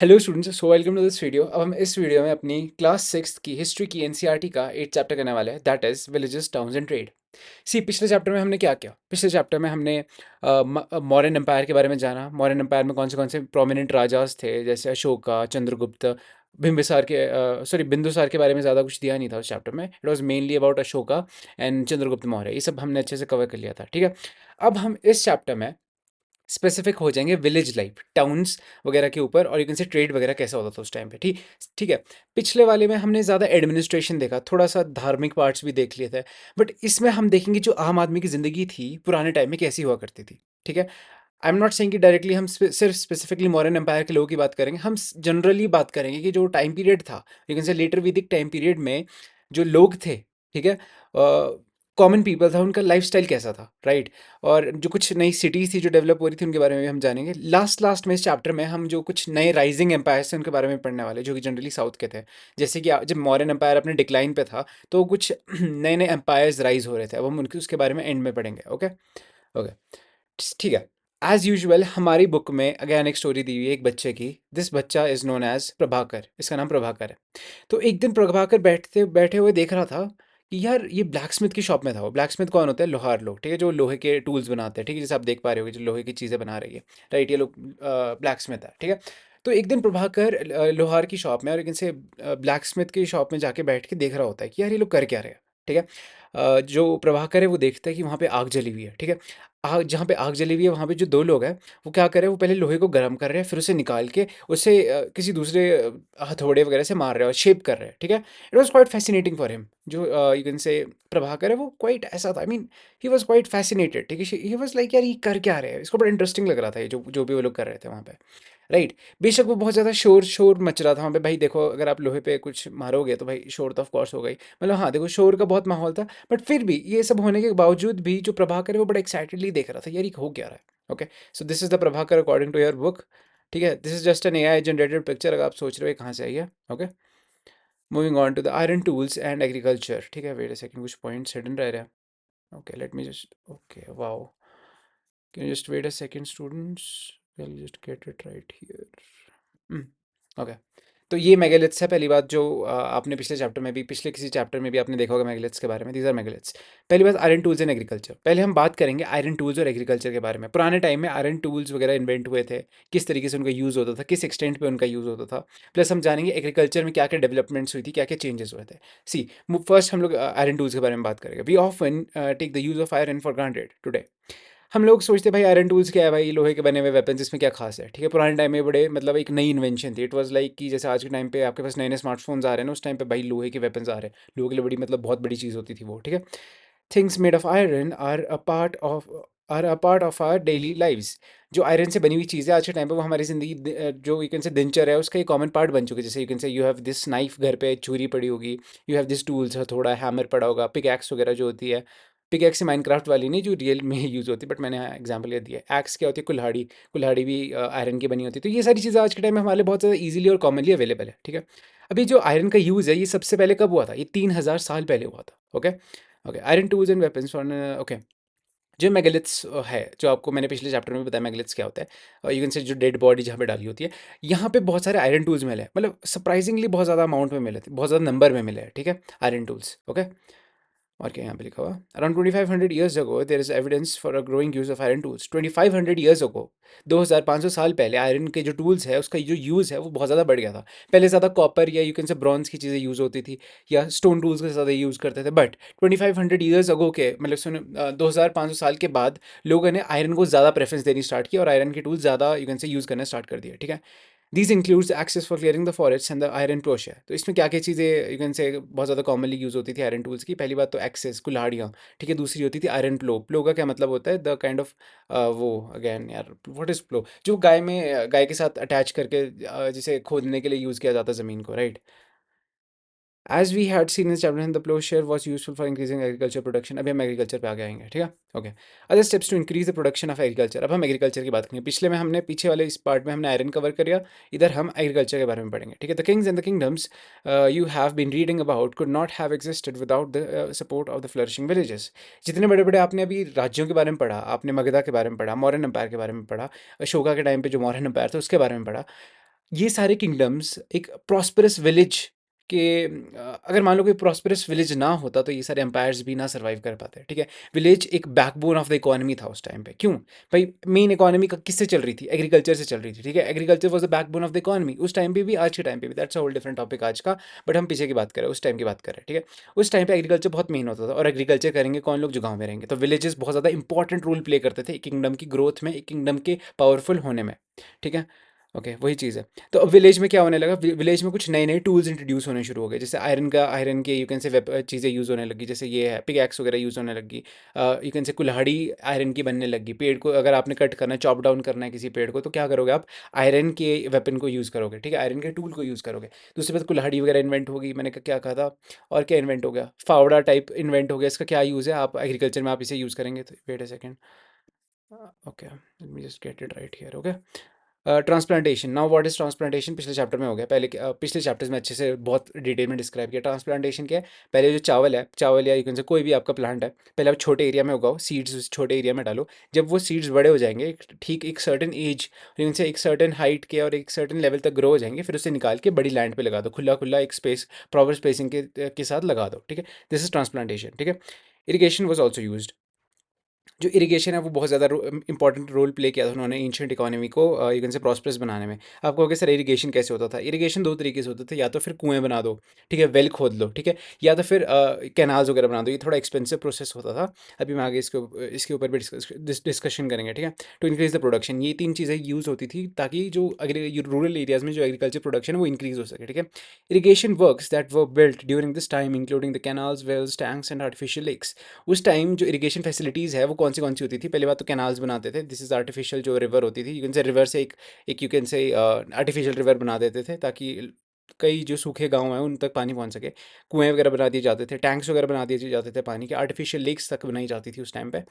Hello students, so welcome to this video. अब हम इस वीडियो में अपनी क्लास सिक्स की हिस्ट्री की एनसीईआरटी का 8 चैप्टर करने वाले हैं, that is villages towns and trade. See पिछले चैप्टर में हमने क्या किया? पिछले चैप्टर में हमने मौर्यन एम्पायर के बारे में जाना। मौर्यन एम्पायर में कौन से प्रोमिनेंट राजास थे, जैसे अशोका, चंद्रगुप्त, बिम्बिसार के बिंदुसार के बारे में ज़्यादा कुछ दिया नहीं था उस चैप्टर में। It was mainly about Ashoka and Chandragupta Maurya. ये सब हमने अच्छे से कवर कर लिया था, ठीक है। अब हम इस चैप्टर में स्पेसिफिक हो जाएंगे विलेज लाइफ, टाउन्स वगैरह के ऊपर, और यू कैन से ट्रेड वगैरह कैसा होता था उस टाइम पे। ठीक ठीक है। पिछले वाले में हमने ज़्यादा एडमिनिस्ट्रेशन देखा, थोड़ा सा धार्मिक पार्ट्स भी देख लिए थे, बट इसमें हम देखेंगे जो आम आदमी की ज़िंदगी थी पुराने टाइम में कैसी हुआ करती थी। ठीक है। आई एम नॉट सेइंग कि डायरेक्टली हम सिर्फ स्पेसिफिकली मॉडर्न एम्पायर के लोगों की बात करेंगे, हम जनरली बात करेंगे कि जो टाइम पीरियड था, यू कैन से लेटर वैदिक टाइम पीरियड में जो लोग थे, ठीक है, कॉमन पीपल था, उनका लाइफस्टाइल कैसा था, राइट। और जो कुछ नई सिटीज़ थी जो डेवलप हो रही थी, उनके बारे में भी हम जानेंगे। लास्ट लास्ट में इस चैप्टर में हम जो कुछ नए राइजिंग एम्पायर्स थे उनके बारे में पढ़ने वाले, जो कि जनरली साउथ के थे। जैसे कि जब मॉडर्न एम्पायर अपने डिक्लाइन पे था, तो कुछ नए नए एम्पायर्स राइज हो रहे थे। अब हम उनके उसके बारे में एंड में पढ़ेंगे। ओके ओके, ठीक है। एज यूजुअल हमारी बुक में अगेन एक स्टोरी दी हुई है एक बच्चे की। दिस बच्चा इज नोन एज प्रभाकर, इसका नाम प्रभाकर है। तो एक दिन प्रभाकर बैठे हुए देख रहा था कि यार ये ब्लैक स्मिथ की शॉप में था। वो ब्लैक स्मिथ कौन होता है? लोहार लोग, ठीक है, जो लोहे के टूल्स बनाते हैं, ठीक है, जैसे आप देख पा रहे हो जो लोहे की चीज़ें बना रही है, राइट, ये लोग ब्लैक स्मिथ है, ठीक है। तो एक दिन प्रभाकर लोहार की शॉप में और एक से ब्लैक स्मिथ की शॉप में जाके बैठ के देख रहा होता है कि यार ये लोग कर क्या रहे हैं, ठीक है। जो प्रभाकर है वो देखता है कि वहाँ पे आग जली हुई है, ठीक है। आग, जहाँ पे आग जली हुई है वहाँ पे जो दो लोग हैं वो क्या कर रहे हैं, वो पहले लोहे को गर्म कर रहे हैं, फिर उसे निकाल के उसे किसी दूसरे हथौड़े वगैरह से मार रहे हैं और शेप कर रहे हैं, ठीक है। It was quite fascinating for him. जो यू कैन से प्रभाकर है वो क्वाइट ऐसा था, I mean he was quite fascinated, ठीक है। ही वॉज लाइक यार ये कर क्या रहे हैं, इसको बड़ा इंटरेस्टिंग लग रहा था ये जो जो भी वो लोग कर रहे थे वहाँ पे, राइट। बेशक वो बहुत ज़्यादा शोर शोर मच रहा था वहाँ पे। भाई देखो, अगर आप लोहे पे कुछ मारोगे तो भाई शोर तो ऑफ कोर्स हो गई, मतलब हाँ देखो शोर का बहुत माहौल था। बट फिर भी ये सब होने के बावजूद भी जो प्रभाकर है वो बड़ा एक्साइटेडली देख रहा था, यार ये हो क्या रहा है। Okay, so this is the Prabhakar according to your book, ठीक है। This is just an AI generated picture, अगर आप सोच रहे हो ये कहाँ से आई है। Okay, moving on to the iron tools and agriculture, ठीक है। वेट अ सेकंड, कुछ पॉइंट्स हिडन रह रहे हैं। Okay, let me just, okay wow, can you just wait a second students, will just get it right here. Okay, तो ये megaliths है। पहली बात जो आपने पिछले चैप्टर में भी, पिछले किसी चैप्टर में भी आपने देखा होगा मेगालिथ्स के बारे में। These are megaliths. पहली बात, आयरन टूल्स एंड एग्रीकल्चर। पहले हम बात करेंगे आयरन टूल्स और एग्रीकल्चर के बारे में। पुराने टाइम में आयरन टूल्स वगैरह इन्वेंट हुए थे, किस तरीके से उनका यूज़ होता था, किस एक्सटेंट पे उनका यूज़ होता था। प्लस हम जानेंगे एग्रीकल्चर में क्या क्या डेवलपमेंट्स हुई थी, क्या क्या चेंजेस हुए थे। सी, फर्स्ट हम लोग आयरन टूल्स के बारे में बात करेंगे। We often take the use of iron for granted today. हम लोग सोचते हैं भाई आयरन टूल्स क्या है, भाई लोहे के बने हुए वेपन्स, इसमें क्या खास है, ठीक है। पुराने टाइम में बड़े मतलब एक नई इन्वेंशन थी। इट वाज लाइक कि जैसे आज के टाइम पे आपके पास नए नए स्मार्टफोन्स आ रहे हैं ना, उस टाइम पे भाई लोहे के वेपन्स आ रहे हैं। लोहे के लिए बड़ी मतलब बहुत बड़ी चीज़ होती थी वो, ठीक है। Things made of iron are a part of our daily lives. जो आयरन से बनी हुई चीज़ें आज के टाइम पे वो हमारी ज़िंदगी जो यू कैन से दिनचर्या है उसका एक कॉमन पार्ट बन चुके हैं। जैसे यू कैन से यू हैव दिस नाइफ, घर पे छुरी पड़ी होगी, यू हैव दिस टूल्स, हथौड़ा, हैमर पड़ा होगा, पिक एक्स वगैरह जो होती है। पिक एक्स माइनक्राफ्ट वाली नहीं, जो रियल में यूज़ होती है, बट मैंने एग्जाम्पल ये दिया है। एक्स क्या होती है? कुल्हाड़ी। कुल्हाड़ी भी आयरन की बनी होती है। तो ये सारी चीज़ें आज के टाइम में हमारे लिए बहुत ज़्यादा ईजिली और कॉमनली अवेलेबल है, ठीक है। अभी जो आयरन का यूज़ है ये सबसे पहले कब हुआ था? ये 3000 साल पहले हुआ था। Okay okay, iron tools and weapons on, okay. जो मेगालिथ्स है, जो आपको मैंने पिछले चैप्टर में बताया मेगालिथ्स क्या होता है, और यू कैन से जो डेड बॉडी जहाँ पे डाली होती है, यहाँ पे बहुत सारे आयरन टूल्स मिले हैं। मतलब सरप्राइजिंगली बहुत ज़्यादा अमाउंट में मिले थे, बहुत ज़्यादा नंबर में मिले हैं, ठीक है, आयरन टूल्स। ओके, और क्या यहाँ पे लिखा हुआ? Around 2500 years ago there is evidence for a growing use of iron tools. 2500 years ago, 2500 साल पहले आयरन के जो टूल्स है उसका जो यूज़ है वो बहुत ज़्यादा बढ़ गया था। पहले ज़्यादा कॉपर या यू कैन से ब्रॉन्ज की चीज़ें यूज़ होती थी, या स्टोन टूल्स के ज़्यादा यूज़ करते थे। बट 2500 ईयर्स अगो के मतलब सुन 2500 साल के बाद लोगों ने आयरन को ज़्यादा प्रेफरेंस देनी स्टार्ट की और आयरन के टूल्स ज़्यादा यू कैन से यूज़ करना स्टार्ट कर दिया, ठीक है। These includes axes for clearing the forest and the iron ploughshare. तो इसमें क्या क्या चीज़ें यू कैन से बहुत ज़्यादा कॉमनली यूज़ होती थी आयरन टूल्स की? पहली बात तो एक्सेस, कुल्हाड़ियाँ, ठीक है। दूसरी होती थी आयरन प्लो। प्लो का क्या मतलब होता है? द काइंड ऑफ वो अगेन यार, व्हाट इज़ प्लो? जो गाय में गाय के साथ अटैच करके जिसे खोदने के लिए यूज़ किया जाता है ज़मीन को, right. As we had seen in chapter, the ploughshare was useful for increasing agriculture production. अभी हम एग्रीकल्चर पे आगे आएंगे, ठीक है। Okay, other steps to increase the production of agriculture. अब हम एग्रीकल्चर की बात करेंगे। पिछले में हमने, पीछे वाले इस पार्ट में हमने आयरन कवर कर लिया, इधर हम एग्रीकल्चर के बारे में पढ़ेंगे, ठीक है। The kings and the kingdoms you have been reading about could not have existed without the support of the flourishing villages. जितने बड़े बड़े आपने अभी राज्यों के बारे में पढ़ा, आपने मगधा के बारे में पढ़ा, मौर्यन एम्पायर के बारे में पढ़ा, अशोका के टाइम पे जो मौर्यन एम्पायर था उसके बारे में पढ़ा, ये सारे किंगडम्स एक प्रॉस्पेरस विलेज के अगर मान लो कोई प्रॉस्पेरस विलेज ना होता तो ये सारे एम्पायर्स भी ना सर्वाइव कर पाते, ठीक है। विलेज एक बैकबोन ऑफ द इकोनॉमी था उस टाइम पे। क्यों भाई? मेन इकोनॉमी का किससे चल रही थी? एग्रीकल्चर से चल रही थी, ठीक है। Agriculture was the backbone of the economy उस टाइम पे भी, आज के टाइम पे भी। That's a whole different topic आज का, बट हम पीछे की बात कर रहे हैं, उस टाइम की बात कर रहे हैं, ठीक है। उस टाइम पे एग्रीकल्चर बहुत मेन होता था, और एग्रीकल्चर करेंगे कौन लोग? जो गाँव में रहेंगे। तो विलेजेस बहुत ज़्यादा इंपॉर्टेंट रोल प्ले करते थे एक किंगडम की ग्रोथ में, एक किंगडम के पावरफुल होने में, ठीक है। ओके, वही चीज़ है। तो अब विलेज में क्या होने लगा? विलेज में कुछ नए नए टूल्स इंट्रोड्यूस होने शुरू हो गए, जैसे आयरन के यू कैन से चीज़ें यूज़ होने लगी, जैसे ये है पिकैक्स वगैरह यूज़ होने लगी। यू कैन से कुल्हाड़ी आयरन की बनने लगी। पेड़ को अगर आपने कट करना है, चॉप डाउन करना है किसी पेड़ को, तो क्या करोगे आप? आयरन के वेपन को यूज़ करोगे, ठीक है, आयरन के टूल को यूज़ करोगे। दूसरी बात, कुल्हाड़ी वगैरह इन्वेंट होगी। मैंने क्या कहा था? और क्या इन्वेंट हो गया? फावड़ा टाइप इन्वेंट हो गया। इसका क्या यूज़ है? आप एग्रीकल्चर में आप इसे यूज़ करेंगे। तो wait a second. Okay, let me just get it right here. Okay, transplantation. Now what is transplantation? पिछले चैप्टर में हो गया। पिछले चैप्टर्स में अच्छे से बहुत डिटेल में डिस्क्राइब किया। ट्रांसप्लांटेशन क्या है? पहले जो चावल है, चावल या यू कैन से कोई भी आपका प्लांट है, पहले आप छोटे एरिया में उगाओ, सीड्स छोटे एरिया में डालो। जब वो सीड्स बड़े हो जाएंगे, ठीक एक सर्टेन एज, यू से एक सर्टेन हाइट के और एक सर्टेन लेवल तक ग्रो हो जाएंगे, फिर उसे निकाल के बड़ी लैंड पे लगा दो, खुला खुला एक स्पेस, प्रॉपर स्पेसिंग के साथ लगा दो, ठीक है। दिस इज ट्रांसप्लांटेशन, ठीक है। Irrigation was also use. जो इरिगेशन है वो बहुत ज़्यादा इंपॉर्टेंट रोल प्ले किया था उन्होंने एंशियंट इकोनॉमी को यू कैन से प्रॉस्परस बनाने में। आपको कहोगे सर इरिगेशन कैसे होता था? इरिगेशन दो तरीके से होते थे, या तो फिर कुएं बना दो, ठीक है, वेल खोद लो, ठीक है, या तो फिर कैनाल्स वगैरह बना दो। ये थोड़ा एक्सपेंसिव प्रोसेस होता था। अभी मैं आगे इसके ऊपर भी डिस्कशन करेंगे, ठीक है। टू इंक्रीज द प्रोडक्शन, ये तीन चीज़ें यूज़ होती थी ताकि जो रूरल एरियाज़ में जो एग्रीकल्चर प्रोडक्शन है वो इंक्रीज हो सके, ठीक है। Irrigation works that were built during this time including the canals, wells, tanks and artificial lakes. उस टाइम जो इरिगेशन फैसिलिटीज़ है वो कौन सी होती थी? पहली बात तो कैनाल्स बनाते थे। दिस इज़ आर्टिफिशियल जो रिवर होती थी, यू कैन से रिवर से एक यू कैन से आर्टिफिशियल रिवर बना देते थे ताकि कई जो सूखे गांव हैं उन तक पानी पहुंच सके। कुएं वगैरह बना दिए जाते थे, टैंक्स वगैरह बना दिए जाते थे पानी के, आर्टिफिशियल लेक्स तक बनाई जाती थी उस टाइम पे।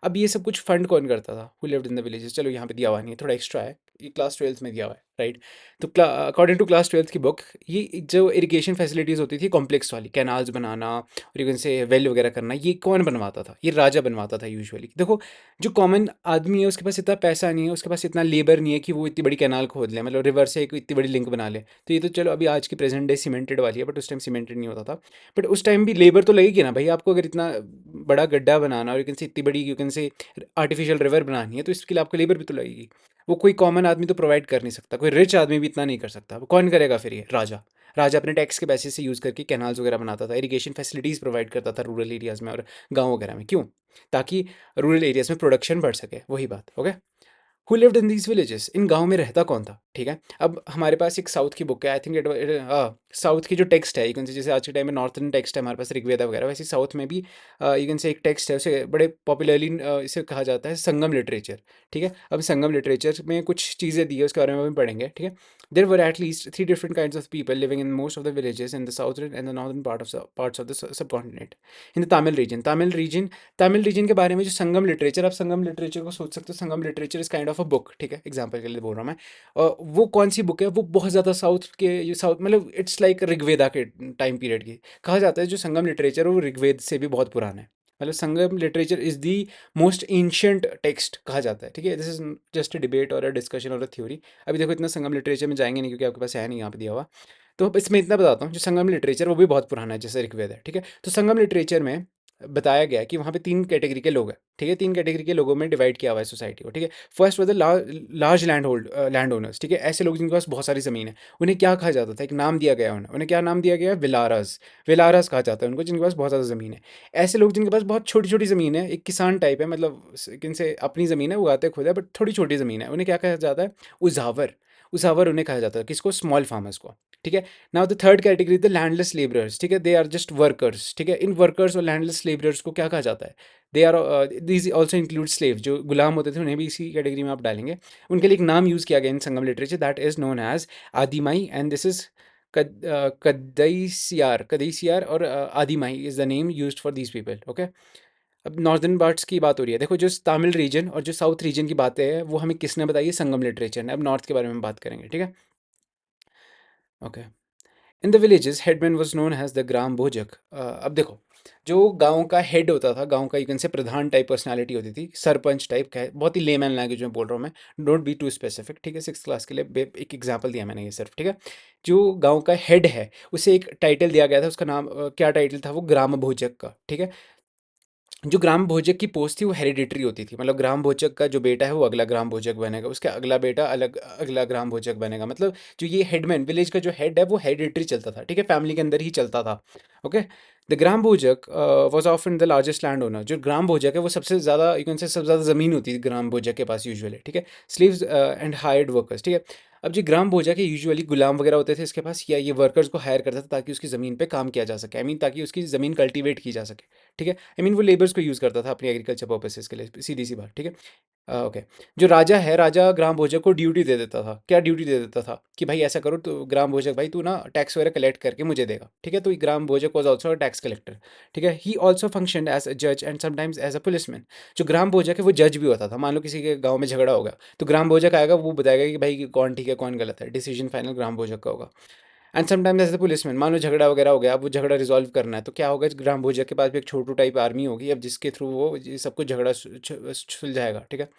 अब ये सब कुछ फंड कौन करता था? Who lived in the villages? चलो यहाँ पे दिया हुआ नहीं है, थोड़ा एक्स्ट्रा है, ये क्लास ट्वेल्थ में दिया हुआ है, राइट। तो अकॉर्डिंग टू क्लास ट्वेल्थ की बुक, ये जो इरिगेशन फैसिलिटीज़ होती थी कॉम्प्लेक्स वाली, कैनाल्स बनाना और यू कैन से वेल वगैरह करना, ये कौन बनवाता था? ये राजा बनवाता था यूजुअली। देखो, जो कॉमन आदमी है उसके पास इतना पैसा नहीं है, उसके पास इतना लेबर नहीं है कि वो इतनी बड़ी कैनाल खोद ले, मतलब रिवर से एक इतनी बड़ी लिंक बना ले। तो ये तो चलो अभी आज की प्रेजेंट डे सीमेंटेड वाली है, बट उस टाइम सीमेंटेड नहीं होता था। बट उस टाइम भी लेबर तो लगेगी ना भाई आपको, अगर इतना बड़ा गड्ढा बनाना और यू कैन से इतनी बड़ी यू कैन से आर्टिफिशियल रिवर बनानी है, तो इसके लिए आपको लेबर भी तो लगेगी। वो कोई कॉमन आदमी तो प्रोवाइड कर नहीं सकता, कोई रिच आदमी भी इतना नहीं कर सकता। वो कौन करेगा फिर? ये राजा। राजा अपने टैक्स के पैसे से यूज़ करके कैनाल्स वगैरह बनाता था, इरिगेशन फैसिलिटीज़ प्रोवाइड करता था रूरल एरियाज़ में और गाँव वगैरह में। क्यों? ताकि रूरल एरियाज़ में प्रोडक्शन बढ़ सके, वही बात, okay. Who lived in these villages? इन गाँव में रहता कौन था, ठीक है। अब हमारे पास एक साउथ की बुक है, आई थिंक इट, साउथ की जो टेक्स्ट है, यू कैन से जैसे आज के टाइम में नॉर्थन टेक्स्ट है हमारे पास ऋग्वेदा वगैरह, वैसे साउथ में भी यू कैन से एक टेक्स्ट है, उसे बड़े पॉपुलरली इसे कहा जाता है संगम लिटरेचर, ठीक है। अब संगम लिटरेचर में कुछ चीज़ें दी है, उसके बारे में भी पढ़ेंगे, ठीक है। There were at least three different kinds of people living in most of the villages in the southern and the northern parts of the subcontinent. In the Tamil region के बारे में जो संगम लिटरेचर, आप संगम लिटरेचर को सोच सकते हो, Sangam literature is kind of a book, ठीक है, एग्जांपल के लिए बोल रहा हूँ मैं। वो कौन सी बुक है? वो बहुत ज़्यादा साउथ के, ये साउथ मतलब इट्स लाइक ऋग्वेदा के टाइम पीरियड की। कहा जाता है जो संगम लिटरेचर है वो ऋग्वेद से भी बहुत पुराना है। मतलब Sangam literature is the most ancient text कहा जाता है, ठीक है। This is just a debate और अ डिस्कशन और अ थ्योरी। अभी देखो इतना संगम लिटरेचर में जाएंगे नहीं क्योंकि आपके पास है नहीं यहाँ पे दिया हुआ। तो इसमें इतना बताता हूँ, जो संगम लिटरेचर वो भी बहुत पुराना है जैसे ऋग्वेद है, ठीक है। तो संगम लिटरेचर में बताया गया है कि वहाँ पे तीन कैटेगरी के लोग हैं, ठीक है। तीन कैटेगरी के लोगों में डिवाइड किया हुआ है सोसाइटी को, ठीक है। First was the large land owners, ठीक है। ऐसे लोग जिनके पास बहुत सारी ज़मीन है, उन्हें क्या कहा जाता था? एक नाम दिया गया उन्हें, क्या नाम दिया गया? विलारस। विलारस कहा जाता है उनको, जिनके पास बहुत ज़्यादा ज़मीन है। ऐसे लोग जिनके पास बहुत छोटी छोटी ज़मीन है, एक किसान टाइप है, मतलब इनसे अपनी ज़मीन है, उगाते खुद है, बट थोड़ी छोटी ज़मीन है, उन्हें क्या कहा जाता है? उजावर। उजावर उन्हें कहा जाता है, किसको? स्मॉल फार्मर्स को, ठीक है। Now the third category the landless labourers, ठीक है, दे आर जस्ट वर्कर्स, ठीक है। इन वर्कर्स और लैंडलेस लेबरर्स को क्या कहा जाता है? They are these also include slave, जो गुलाम होते थे उन्हें भी इसी कैटेगरी में आप डालेंगे। उनके लिए एक नाम यूज़ किया गया in Sangam literature, that is known as adimai, and this is kadaisiyar और adimai is the name used for these people, okay. अब नॉर्दर्न पार्ट्स की बात हो रही है, देखो जो तमिल रीजन और जो साउथ रीजन की बातें हैं वो हमें किसने बताई है? संगम लिटरेचर ने। अब नॉर्थ के बारे में बात करेंगे, ठीक है, okay. In the villages headman was known as the gram bhojak. अब देखो, जो गाँव का हेड होता था, गाँव का यू कैन से प्रधान टाइप पर्सनैलिटी होती थी, सरपंच टाइप का है, बहुत ही लेमैन लैंग्वेज में बोल रहा हूँ मैं, डोंट बी टू स्पेसिफिक, ठीक है? 6th क्लास के लिए एक एग्जाम्पल दिया मैंने ये सिर्फ, ठीक है? जो गाँव का हेड है, उसे एक टाइटल दिया गया था, उसका नाम क्या टाइटल था वो? ग्राम भोजक का, ठीक है? जो ग्राम भोजक की पोस्ट थी वो हेरिडिटरी होती थी, मतलब ग्राम भोजक का जो बेटा है वो अगला ग्राम भोजक बनेगा, उसका अगला बेटा अलग अगला ग्राम भोजक बनेगा, मतलब जो ये हेडमैन विलेज का जो हेड है वो हेरिडिटरी चलता था, ठीक है? फैमिली के अंदर ही चलता था। Okay, the gram bhojak was often the largest land owner. जो ग्राम भोजक है वो सबसे ज़्यादा यू कैन से सबसे ज़्यादा ज़मीन होती थी ग्राम भोजक के पास यूजुअली, ठीक है? स्लीव्स एंड हायर्ड वर्कर्स, ठीक है? अब जो ग्राम भोजक है यूजुअली गुलाम वगैरह होते थे इसके पास, या ये वर्कर्स को हायर करता था ताकि उसकी ज़मीन पे काम किया जा सके, आई मीन ताकि उसकी ज़मीन कल्टीवेट की जा सके, ठीक है? आई मीन वो लेबर्स को यूज़ करता था अपनी एग्रीकल्चर पर्पसेस के लिए, सीधी सी बात, ठीक है? ओके। जो राजा है, राजा ग्राम भोजक को ड्यूटी दे देता था, क्या ड्यूटी दे देता था कि भाई ऐसा करो, तो ग्राम भोजक भाई तू ना टैक्स वगैरह कलेक्ट करके मुझे देगा, ठीक है? तो gram bhojak was also a tax collector, ठीक है? He also function as a जज and sometimes as a policeman. जो ग्राम भोजक है वो जज भी होता था, मान लो किसी के गाँव में झगड़ा होगा तो ग्राम भोजक आएगा, वो बताएगा कि भाई कौन ठीक है कौन गलत है, डिसीजन फाइनल ग्राम भोजक का होगा। And sometimes as a policeman, मान लो झगड़ा वगैरह हो गया, अब वो झगड़ा रिजॉल्व करना है तो क्या होगा, ग्राम भोजक के पास भी एक छोटू टाइप आर्मी होगी, अब जिसके थ्रू वो ये सब कुछ झगड़ा सुलझाएगा, ठीक है?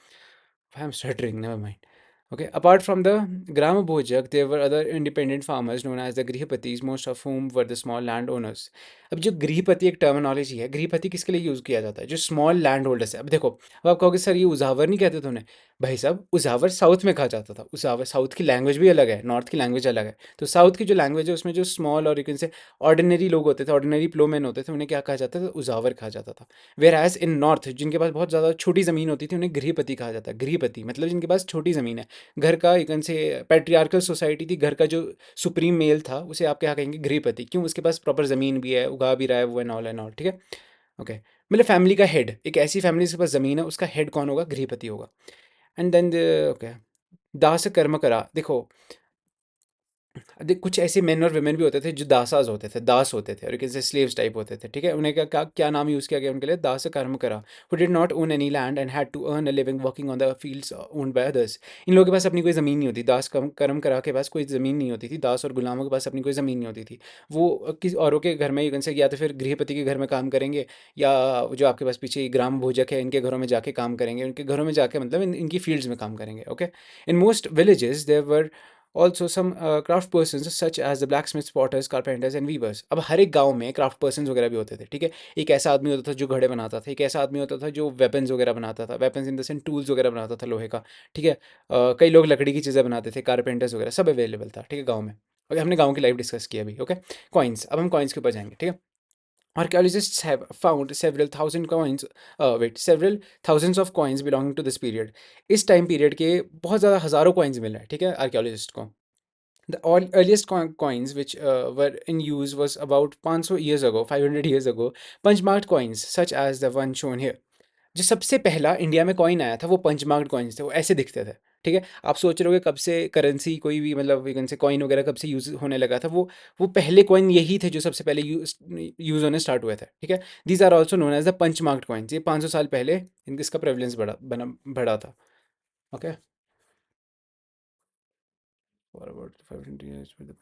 I'm stuttering, never mind. Okay, apart from the Grama Bhojak, there were other independent farmers known as the Grihapatis, most of whom were the small landowners. अब जो गृहपति एक टर्मिनोलॉजी है, गृहपति किसके लिए यूज़ किया जाता है? जो स्मॉल लैंड होल्डर्स है। अब देखो, अब आप कहोगे सर ये उजावर नहीं कहते थे उन्हें? भाई साहब, उजावर साउथ में कहा जाता था। उजावर साउथ की लैंग्वेज भी अलग है, नॉर्थ की लैंग्वेज अलग है। तो साउथ की जो लैंग्वेज है उसमें जो स्मॉल और यू कैन से ऑर्डिनरी लोग होते थे, ऑर्डिनरी प्लोमैन होते थे, उन्हें क्या कहा जाता था? उजावर कहा जाता था। वेयर एज इन नॉर्थ जिनके पास बहुत ज़्यादा छोटी ज़मीन होती थी उन्हें गृहपति कहा जाता है। गृहपति मतलब जिनके पास छोटी ज़मीन है, घर का यू कैन से पैट्रियार्कल सोसाइटी थी, घर का जो सुप्रीम मेल था उसे आप क्या कहेंगे? गृहपति। क्यों? उसके पास प्रॉपर ज़मीन भी है, उगा भी रहा है वो, एंड ऑल, ठीक है? ओके, मतलब फैमिली का हेड, एक ऐसी फैमिली जिसके पास ज़मीन है उसका हेड कौन होगा? गृहपति होगा। एंड देन ओके, दास कर्म करा, देखो देख कुछ ऐसे मेन और वुमेन भी होते थे जो दासाज होते थे, दास होते थे, और एक ऐसे स्लेव्स टाइप होते थे, ठीक है? उन्हें क्या क्या क्या नाम यूज़ किया गया उनके लिए? Dasa karmakara, who did not own any land and had to earn a living working on the fields owned by others. इन लोगों के पास अपनी कोई ज़मीन नहीं होती, दास कर्म करा के पास कोई ज़मीन नहीं होती थी, दास और गुलामों के पास अपनी कोई ज़मीन नहीं होती थी। वो किसी औरों के घर में यू कैन से, या तो फिर गृहपति के घर में काम करेंगे, या जो आपके पास पीछे ग्राम भोजक है इनके घरों में जाके काम करेंगे, उनके घरों में जाके मतलब इनकी फील्ड्स में काम करेंगे। Okay, in most villages there were also some craft person such as the blacksmith, potters, carpenters and weavers. अब हर एक गांव में क्राफ्ट पर्सन वगैरह भी होते थे, ठीक है? एक ऐसा आदमी होता था जो घड़े बनाता था, एक ऐसा आदमी होता था जो वेपन्स वगैरह बनाता था, weapons in the sense tools वगैरह बनाता था लोहे का, ठीक है? कई लोग लकड़ी की चीज़ें बनाते थे, कारपेंटर्स वगैरह सब अवेलेबल था, ठीक है, गाँव में। ओके, हमने गाँव की लाइफ डिस्कस किया अभी। ओके, कॉइन्स, अब हम कॉइन्स के ऊपर जाएंगे, ठीक है? Archaeologists have found several thousands of coins belonging to this period. इस टाइम पीरियड के बहुत ज़्यादा हज़ारों कॉइन्स मिले हैं, ठीक है, आर्कियोलॉजिस्ट को। The earliest coins which were in use was about 500 years ago, 500 years ago, punch-marked coins such as the one shown here. जो सबसे पहला इंडिया में कॉइन आया था वो पंचमार्क्ड कॉइन्स थे, वो ऐसे दिखते थे, ठीक है? आप सोच रहे होगे कब से करेंसी कोई भी मतलब यू कैन से कॉइन वगैरह कब से यूज़ होने लगा था? वो पहले कॉइन यही थे जो सबसे पहले यूज़ होने स्टार्ट हुए थे, ठीक है? These are also known as the punch marked coins. ये 500 साल पहले इसका प्रेवलेंस बढ़ा था। Okay, for about 500 years with the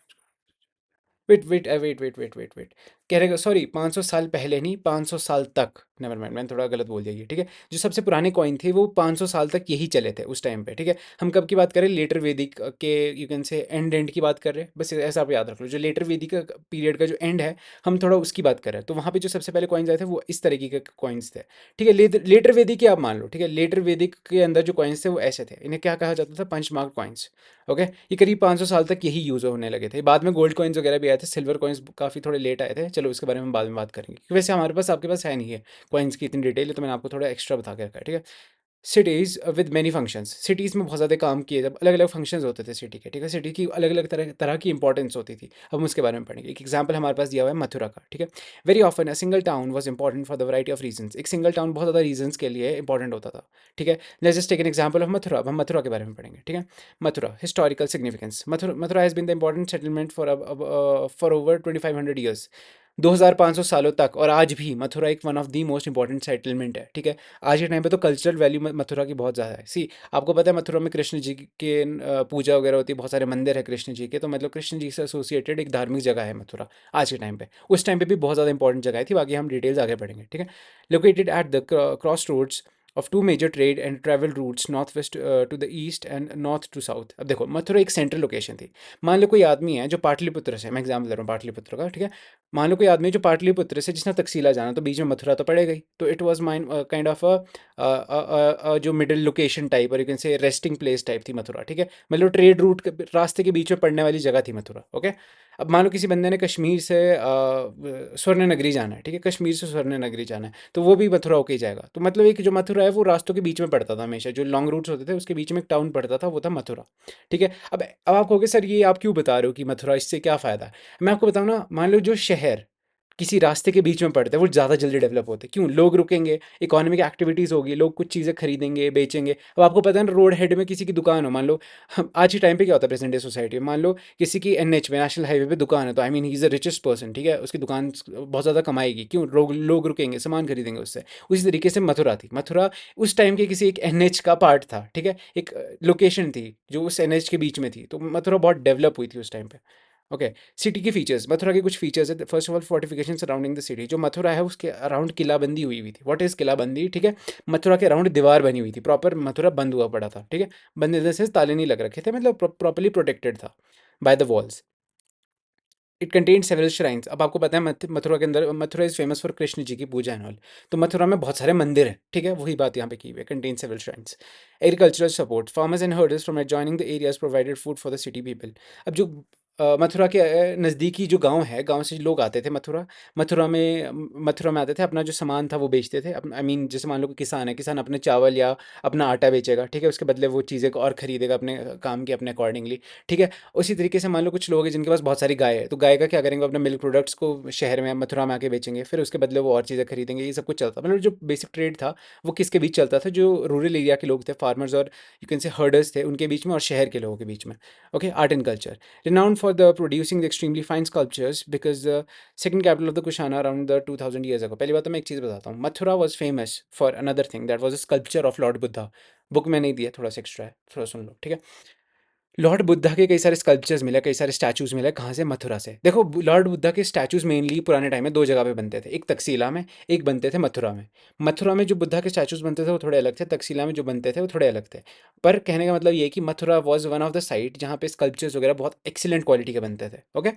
weight कह रहे सॉरी, 500 साल पहले नहीं, 500 साल तक, नेवर माइंड, मैंने थोड़ा गलत बोल दिया ये, ठीक है? जो सबसे पुराने कॉइन थे वो 500 साल तक यही चले थे उस टाइम पे, ठीक है? हम कब की बात करें? लेटर वैदिक के यू कैन से एंड की बात कर रहे हैं, बस ऐसा आप याद रख लो, जो लेटर वैदिक का पीरियड का जो एंड है हम थोड़ा उसकी बात कर रहे हैं, तो वहाँ पे जो सबसे पहले कॉइन्स आए थे वो इस तरीके के कॉइन्स थे, ठीक है? लेटर वैदिक के आप मान लो, ठीक है? लेटर वैदिक के अंदर जो कॉइन्स थे वो ऐसे थे, इन्हें क्या कहा जाता था? Punch mark coins. ओके, ये करीब 500 साल तक यही यूज़ होने लगे थे। बाद में गोल्ड कॉइन्स वगैरह भी आए थे, सिल्वर कॉइन्स काफ़ी थोड़े लेट आए थे, चलो उसके बारे में बाद में बात करेंगे, क्योंकि वैसे हमारे पास आपके पास है नहीं है कॉइन्स की इतनी डिटेल, तो मैंने आपको थोड़ा एक्स्ट्रा बता के रखा है, ठीक है? Cities with many functions, cities में बहुत ज़्यादा काम किए, जब अलग अलग फंक्शंस होते थे सिटी के, ठीक है? सिटी की अलग अलग तरह तरह की इंपॉर्टेंस होती थी। अब हम उसके बारे में पढ़ेंगे। एक एग्जाम्पल हमारे पास दिया हुआ है मथुरा का, ठीक है? Very often a single town was important for the variety of reasons. एक सिंगल टाउन बहुत ज़्यादा रीजन्स के लिए इंपॉर्टेंट होता था, ठीक है? Let's just take an example of Mathura. अब हम मथुरा के बारे में पढ़ेंगे, ठीक है? Mathura historical significance, Mathura has been the important settlement for over 2500 years. 2500 सालों तक, और आज भी मथुरा एक one of the most important settlement है, ठीक है। आज के टाइम पे तो कल्चरल वैल्यू मथुरा की बहुत ज़्यादा है। सी, आपको पता है मथुरा में कृष्ण जी के पूजा वगैरह होती है, बहुत सारे मंदिर है कृष्ण जी के, तो मतलब कृष्ण जी से एसोसिएटेड एक धार्मिक जगह है मथुरा आज के टाइम पे। उस टाइम पे भी बहुत ज़्यादा इंपॉर्टेंट जगह थी, बाकी हम डिटेल्स आगे पढ़ेंगे, ठीक है। Located at the crossroads of two major trade and travel routes northwest to the east and north to south। अब देखो मथुरा एक सेंट्रल लोकेशन थी। मान लो कोई आदमी है जो पाटलिपुत्र से, मैं एग्जाम्पल दे रहा हूँ पाटलिपुत्र का, ठीक है। मान लो कोई आदमी जो पाटलिपुत्र से जिसने तकसीला जाना, तो बीच में मथुरा तो पड़ेगा ही, तो it was mine kind of जो मिडिल लोकेशन टाइप, और यू कैन से रेस्टिंग प्लेस टाइप थी मथुरा, ठीक है। मतलब ट्रेड रूट के रास्ते के बीच में पड़ने वाली जगह थी मथुरा, ओके। अब मान लो किसी बंदे ने कश्मीर से स्वर्ण नगरी जाना है, ठीक है, कश्मीर से स्वर्ण नगरी जाना है, तो वो भी मथुरा होके ही जाएगा। तो मतलब एक जो मथुरा है वो रास्तों के बीच में पड़ता था हमेशा, जो लॉन्ग रूट्स होते थे उसके बीच में एक टाउन पड़ता था, वो था मथुरा, ठीक है। अब आप कहोगे सर ये आप क्यों बता रहे हो कि मथुरा, इससे क्या फ़ायदा है? मैं आपको बताऊँ ना, मान लो जो शहर किसी रास्ते के बीच में पड़ते हैं वो ज़्यादा जल्दी डेवलप होते हैं। क्यों? लोग रुकेंगे, इकोनॉमिक एक्टिविटीज़ होगी, लोग कुछ चीज़ें खरीदेंगे, बेचेंगे। अब आपको पता है ना, रोड हेड में किसी की दुकान हो, मान लो हम आज के टाइम पे क्या होता है प्रेजेंट डे सोसाइटी में, मान लो किसी की एनएच पे, नेशनल हाईवे पे दुकान है, तो I mean he is the richest person, ठीक है, उसकी दुकान बहुत ज़्यादा कमाएगी। क्यों? लोग रुकेंगे, सामान खरीदेंगे उससे। उसी तरीके से मथुरा थी। मथुरा उस टाइम के किसी एक एनएच का पार्ट था, ठीक है, एक लोकेशन थी जो उस एनएच के बीच में थी, तो मथुरा बहुत डेवलप हुई थी उस टाइम पे। ओके। सिटी के फीचर्स, मथुरा के कुछ फीचर्स है। First of all fortification surrounding the city. जो मथुरा है उसके अराउंड किलाबंदी हुई हुई थी। व्हाट इज किलाबंदी? ठीक है, मथुरा के अराउंड दीवार बनी हुई थी, प्रॉपर मथुरा बंद हुआ पड़ा था, ठीक है। बंद इन द सेंस ताले नहीं लग रखे थे, मतलब प्रॉपरली प्रोटेक्टेड था by the walls. It contain several shrines. अब आपको पता है मथुरा के अंदर, Mathura is famous for Krishna ji की पूजा एंड ऑल, तो मथुरा में बहुत सारे मंदिर हैं, ठीक है, वही बात यहाँ पे की हुई है, contain several shrines. Agricultural support, farmers and herders from adjoining the areas provided food for the city people. अब जो मथुरा के नज़दीकी जो गांव है, गांव से लोग आते थे मथुरा, मथुरा में आते थे, अपना जो सामान था वो बेचते थे। आई मीन जैसे मान लो कि किसान है, किसान अपने चावल या अपना आटा बेचेगा, ठीक है, उसके बदले वो चीज़ें को और खरीदेगा अपने काम के अपने अकॉर्डिंगली, ठीक है। उसी तरीके से मान लो कुछ लोग हैं जिनके पास बहुत सारी गाय है, तो गाय का क्या करेंगे, वो अपने मिल्क प्रोडक्ट्स को शहर में मथुरा में आके बेचेंगे, फिर उसके बदले वो और चीज़ें खरीदेंगे। ये सब कुछ चलता, मतलब जो बेसिक ट्रेड था वो किसके बीच चलता था? जो रूरल एरिया के लोग थे, फार्मर्स और यू कैन से हर्डर्स थे, उनके बीच में, और शहर के लोगों के बीच में। Okay. Art and culture, renowned for the producing the extremely fine sculptures because the second capital of the Kushana around the 2000 years ago। पहली बात तो मैं एक चीज़ बताता हूँ, Mathura was famous for another thing, that was a sculpture of Lord Buddha। Book में नहीं दिया, थोड़ा सा एक्स्ट्रा है, थोड़ा सुन लो, ठीक है। लॉर्ड बुद्धा के कई सारे स्कल्पचर्स मिले, कई सारे स्टैचूज मिले, कहाँ से? मथुरा से। देखो लॉर्ड बुद्धा के स्टैचूज मेनली पुराने टाइम में दो जगह पे बनते थे, एक तकसीला में, एक बनते थे मथुरा में। मथुरा में जो बुद्धा के स्टैचूज बनते थे वो थोड़े अलग थे, तकसीला में जो बनते थे वो थोड़े अलग थे। पर कहने का मतलब ये है कि Mathura was one of the site जहाँ पे स्कल्पचर्स वगैरह बहुत एक्सीलेंट क्वालिटी के बनते थे, ओके।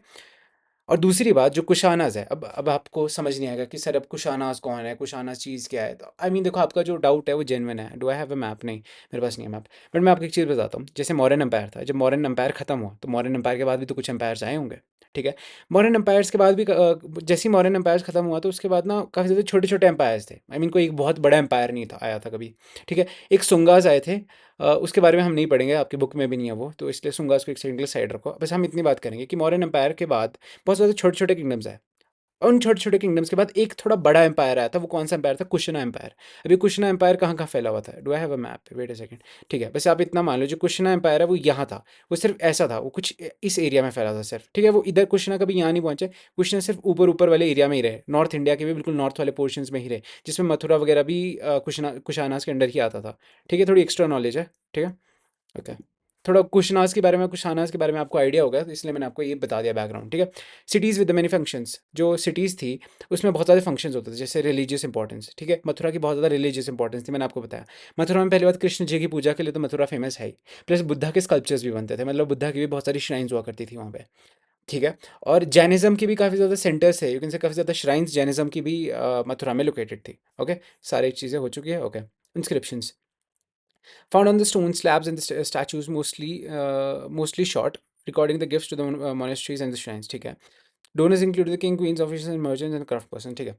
और दूसरी बात जो कुशानाज है, अब आपको समझ नहीं आएगा कि सर अब कुशानाज कौन है, कुशानाज चीज़ क्या है, तो आई मीन देखो आपका जो डाउट है वो जेन्युइन है। Do I have a map? नहीं, मेरे पास नहीं है मैप। बट मैं आपको एक चीज़ बताता हूँ, जैसे मौर्यन एम्पायर था, जब मौर्यन एम्पायर खत्म हुआ, तो मौर्यन एम्पायर के बाद भी तो कुछ एम्पायर्स आए होंगे, ठीक है। मौर्यन एम्पायर्स के बाद भी जैसे ही मौर्यन एम्पायर्स खत्म हुआ, तो उसके बाद ना काफ़ी ज़्यादा छोटे छोटे एम्पायर्स थे। आई मीन कोई एक बहुत बड़ा एम्पायर नहीं था आया था कभी, ठीक है। एक सुंगास आए थे, उसके बारे में हम नहीं पढ़ेंगे, आपकी बुक में भी नहीं है वो, तो इसलिए सुंगास को एक सेकंड के लिए साइड रखो। बस हम इतनी बात करेंगे कि मौर्यन एम्पायर के बाद बहुत ज़्यादा छोटे छोटे किंगडम्स आए। और उन छोटे छोटे किंगडम्स के बाद एक थोड़ा बड़ा एम्पायर आया था, वो कौन सा एम्पायर था? कुशना एम्पायर। अभी कुशना एम्पायर कहाँ कहाँ फैला हुआ था? Do I have a map? Wait a second. ठीक है, बस आप इतना मान लो, जो कुशना एम्पायर है वो यहाँ था, वो सिर्फ ऐसा था, वो कुछ इस एरिया में फैला था सिर्फ, ठीक है। वो इधर कुशना कभी यहाँ नहीं पहुंचे, कुशना सिर्फ ऊपर ऊपर वाले एरिया में ही रहे, नॉर्थ इंडिया के भी बिल्कुल नॉर्थ वाले पोर्शन में ही रहे, जिसमें मथुरा वगैरह भी कुशानास के अंडर ही आता था, ठीक है। थोड़ी एक्स्ट्रा नॉलेज है, ठीक है, ओके। थोड़ा कुशनाज के बारे में, कुशानाज के बारे में आपको आइडिया होगा, तो इसलिए मैंने आपको ये बता दिया बैकग्राउंड, ठीक है। सिटीज़ विद मैनी फंक्शंस, जो सिटीज़ थी उसमें बहुत सारे फंक्शंस होते थे, जैसे रिलीजियस इंपॉर्टेंस, ठीक है। मथुरा की बहुत ज़्यादा रिलीजियस इंपॉर्टेंस थी, मैंने आपको बताया। मथुरा में पहली बात कृष्ण जी की पूजा के लिए तो मथुरा फेमस है ही, प्लस बुद्धा के स्कल्पचर्स भी बनते थे, मतलब बुद्धा की भी बहुत सारी श्राइन्स हुआ करती थी वहाँ पे, ठीक है। और जैनिज़्म की भी काफ़ी ज़्यादा सेंटर्स है, यू कैन से काफ़ी ज़्यादा श्राइन्स जैनिज़्म की भी मथुरा में लोकेटेड थी, ओके। सारी चीज़ें हो चुकी है, okay. Inscriptions found on the stone slabs and the statues, mostly short, recording the gifts to the monasteries and the shrines, ठीक है। Donors include the king, queens, officials and merchants and craft person, ठीक है।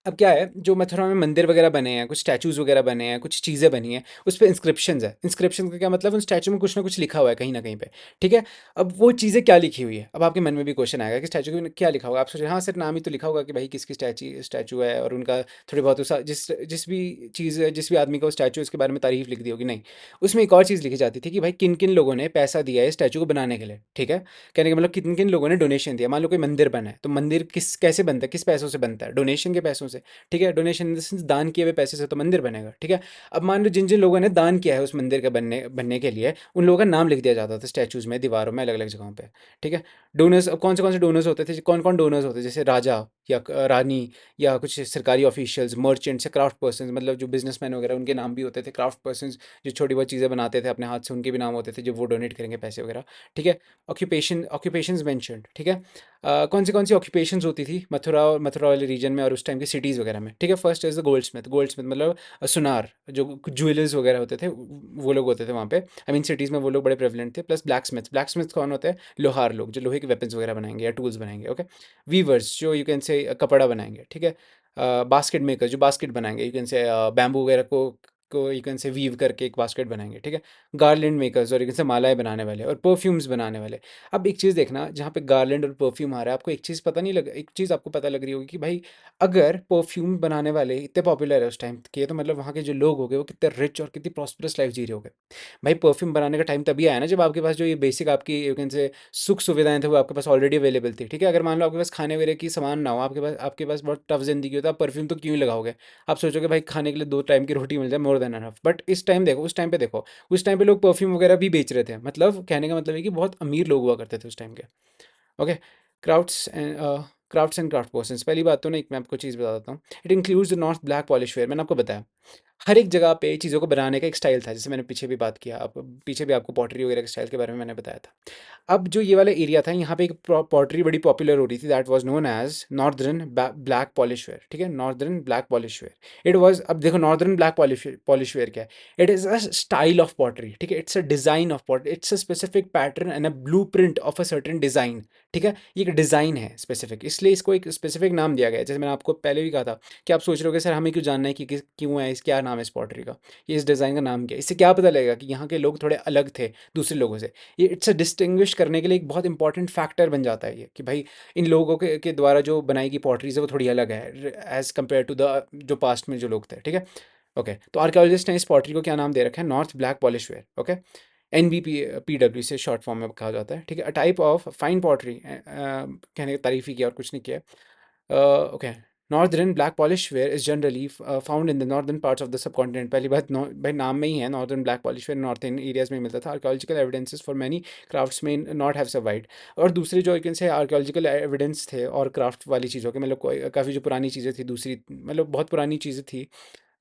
अब क्या है, जो मथुरा में मंदिर वगैरह बने हैं, कुछ स्टैचूज़ वगैरह बने हैं, कुछ चीज़ें बनी हैं, उस पे इंस्क्रिप्शंस है। इंस्क्रिप्शन का क्या मतलब, उन स्टैचू में कुछ ना कुछ लिखा हुआ है कहीं न कहीं पे, ठीक है? अब वो चीज़ें क्या लिखी हुई है? अब आपके मन में भी क्वेश्चन आएगा कि स्टैचू में क्या लिखा होगा? आप सोच रहे हैं, हाँ, सिर्फ नाम ही तो लिखा होगा कि भाई किसकी स्टैचू है, और उनका थोड़ी बहुत उस जिस जिस भी चीज़, जिस भी आदमी का वो स्टैचू है, उसके बारे में तारीफ़ लिख दी होगी, नहीं। उसमें एक और चीज़ लिखी जाती थी कि भाई किन-किन लोगों ने पैसा दिया है स्टैचू को बनाने के लिए, ठीक है? कहने का मतलब किन-किन लोगों ने डोनेशन दिया। मान लो कोई मंदिर बना है, तो मंदिर कैसे बनता है? किस पैसों से बनता है? डोनेशन के पैसों से। ठीक है, डोनेशन इन द सेंस दान किए हुए पैसे से तो मंदिर बनेगा, ठीक है। अब मान लो जिन जिन लोगों ने दान किया है उस मंदिर के बनने बनने के लिए, उन लोगों का नाम लिख दिया जाता था स्टैचूज़ में, दीवारों में, अलग अलग जगहों पे, ठीक है। डोनर्स, कौन से डोनर्स होते थे, कौन कौन डोनर्स होते थे, जैसे राजा या रानी, या कुछ सरकारी ऑफिशियल्स, मर्चेंट्स या क्राफ्ट पर्सन, मतलब जो बिजनेसमैन वगैरह, उनके नाम भी होते थे। क्राफ्ट पर्सन जो छोटी बहुत चीज़ें बनाते थे अपने हाथ से, उनके भी नाम होते थे, जो वो डोनेट करेंगे पैसे वगैरह, ठीक है। ऑक्यूपेशंस मेंशन्ड, ठीक है। कौन सी ऑक्यूपेशंस होती थी मथुरा वाले रीजन में और उस टाइम की सिटीज़ वगैरह में, ठीक है। First is the gold Smith मतलब सुनार, जो ज्वेलर्स वगैरह होते थे, वो लोग होते थे वहाँ पे। आई मीन सिटीज़ में वो लोग बड़े प्रेवलेंट थे। प्लस ब्लैक स्मिथ कौन होते हैं? लोहार लोग, जो लोहे के वेपन्स वगैरह बनाएंगे या टूल्स बनाएंगे, ओके। वीवर्स, जो यू कैन से कपड़ा बनाएंगे, ठीक है। बास्केट मेकर, जो बास्केट बनाएंगे, यू कैन से बैम्बू वगैरह को यू कैन से वीव करके एक बास्केट बनाएंगे, ठीक है। गार्लैंड मेकर्स, और यू कैन से मालाएं बनाने वाले, और परफ्यूम्स बनाने वाले। अब एक चीज़ देखना, जहाँ पे गार्लैंड और परफ्यूम आ रहा है, आपको एक चीज़ पता नहीं लग एक चीज़ आपको पता लग रही होगी कि भाई, अगर परफ्यूम बनाने वाले इतने पॉपुलर है उस टाइम के, तो मतलब वहाँ के जो लोग हो गए वो कितने रिच और कितनी प्रॉस्परस लाइफ जी रहे होंगे। भाई परफ्यूम बनाने का टाइम तभी आया ना, जब आपके पास जो ये बेसिक आपकी यू कैन से सुख सुविधाएं थे, वो आपके पास ऑलरेडी अवेलेबल थी, ठीक है। अगर मान लो आपके पास खाने वगैरह की सामान ना हो, आपके पास बहुत टफ जिंदगी हो, तो आप परफ्यूम तो क्यों ही लगाओगे? आप सोचोगे भाई खाने के लिए 2 टाइम की रोटी मिल जाए, मोर देन एनफ। बट इस टाइम देखो, उस टाइम पे देखो, उस टाइम पे लोग परफ्यूम वगैरह भी बेच रहे थे। मतलब कहने का मतलब है कि बहुत अमीर लोग हुआ करते थे उस टाइम के, okay. Crafts and craft persons, पहली बात तो ना, एक मैं आपको चीज़ बता देता हूँ। It includes the north black polish ware, मैंने आपको बताया। हर एक जगह पे चीज़ों को बनाने का एक स्टाइल था, जैसे मैंने पीछे भी बात किया, आप पीछे भी आपको पॉटरी वगैरह के स्टाइल के बारे में मैंने बताया था। अब जो ये वाला एरिया था, यहाँ पे एक पॉटरी बड़ी पॉपुलर हो रही थी, that was known as northern black polish ware, ठीक है। Northern black polish ware it was. अब देखो, नॉर्दर्न ब्लैक पॉलिशवेयर क्या है? It is a style of pottery, ठीक है। It's a design of pottery, it's a specific pattern and a blueprint of a certain design, ठीक है। ये एक डिज़ाइन है स्पेसिफिक, इसलिए इसको एक स्पेसिफिक नाम दिया गया है। जैसे मैंने आपको पहले भी कहा था कि आप सोच रहे हो, सर हमें क्यों जानना है कि क्यों है, इस क्या नाम है इस पॉटरी का, ये इस डिज़ाइन का नाम क्या है? इससे क्या पता लगेगा कि यहाँ के लोग थोड़े अलग थे दूसरे लोगों से। ये इट्स अ डिस्टिंग्विश करने के लिए एक बहुत इंपॉर्टेंट फैक्टर बन जाता है ये, कि भाई इन लोगों के द्वारा जो बनाई गई पॉटरीज है वो थोड़ी अलग है एज़ कम्पेयर टू द जो पास्ट में जो लोग थे, ठीक है। ओके, तो आर्कियोलॉजिस्ट ने इस पॉटरी को क्या नाम दे रखा है? North black polish ware, okay. NBPW से शॉर्ट फॉर्म में कहा जाता है, ठीक है। A type of fine pottery, कहने की तारीफ ही किया और कुछ नहीं किया। Okay, northern black polish ware is generally found in the northern parts of the subcontinent. पहली बात, भाई नाम में ही है, northern black polish ware northern areas में मिलता था। Archaeological evidences for many crafts में नॉट हैव सर्वाइव्ड। और दूसरे जो कैन से आर्कियोलॉजिकल एविडेंस थे और क्राफ्ट वाली चीज़ों के, मतलब काफ़ी जो पुरानी चीज़ें थी, दूसरी मतलब बहुत पुरानी चीज़ें थी,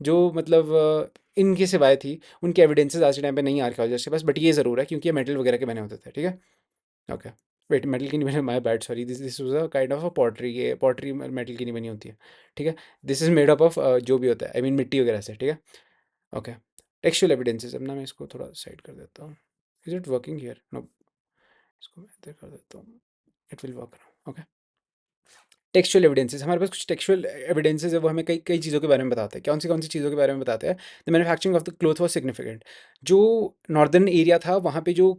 जो मतलब इनके सिवाय थी, उनके एविडेंसेस आज के टाइम पे नहीं है आर्कियोलॉजिस्ट के पास। बट ये ज़रूर है क्योंकि ये मेटल वगैरह के बने होते थे, ठीक है। ओके, वेट, मेटल की नहीं बनी, my bad, sorry, this was a kind of a pottery. ये पॉटरी मेटल की नहीं बनी होती है, ठीक है। This is made up of जो भी होता है, आई मीन मिट्टी वगैरह से, ठीक है। ओके, टेक्सचुअल एविडेंसेस, अब ना मैं इसको थोड़ा साइड कर देता हूँ। Is it working here? No, इसको मैं इधर कर देता हूँ, it will work now, okay. Textual evidences, हमारे पास कुछ टेक्सचुअल एविडेंसेस है, वो हमें कई कई चीज़ों के बारे में बताते हैं। कौन सी चीज़ों के बारे में बताते हैं? The manufacturing of the cloth was significant. जो नॉर्दर्न एरिया था, वहाँ पे जो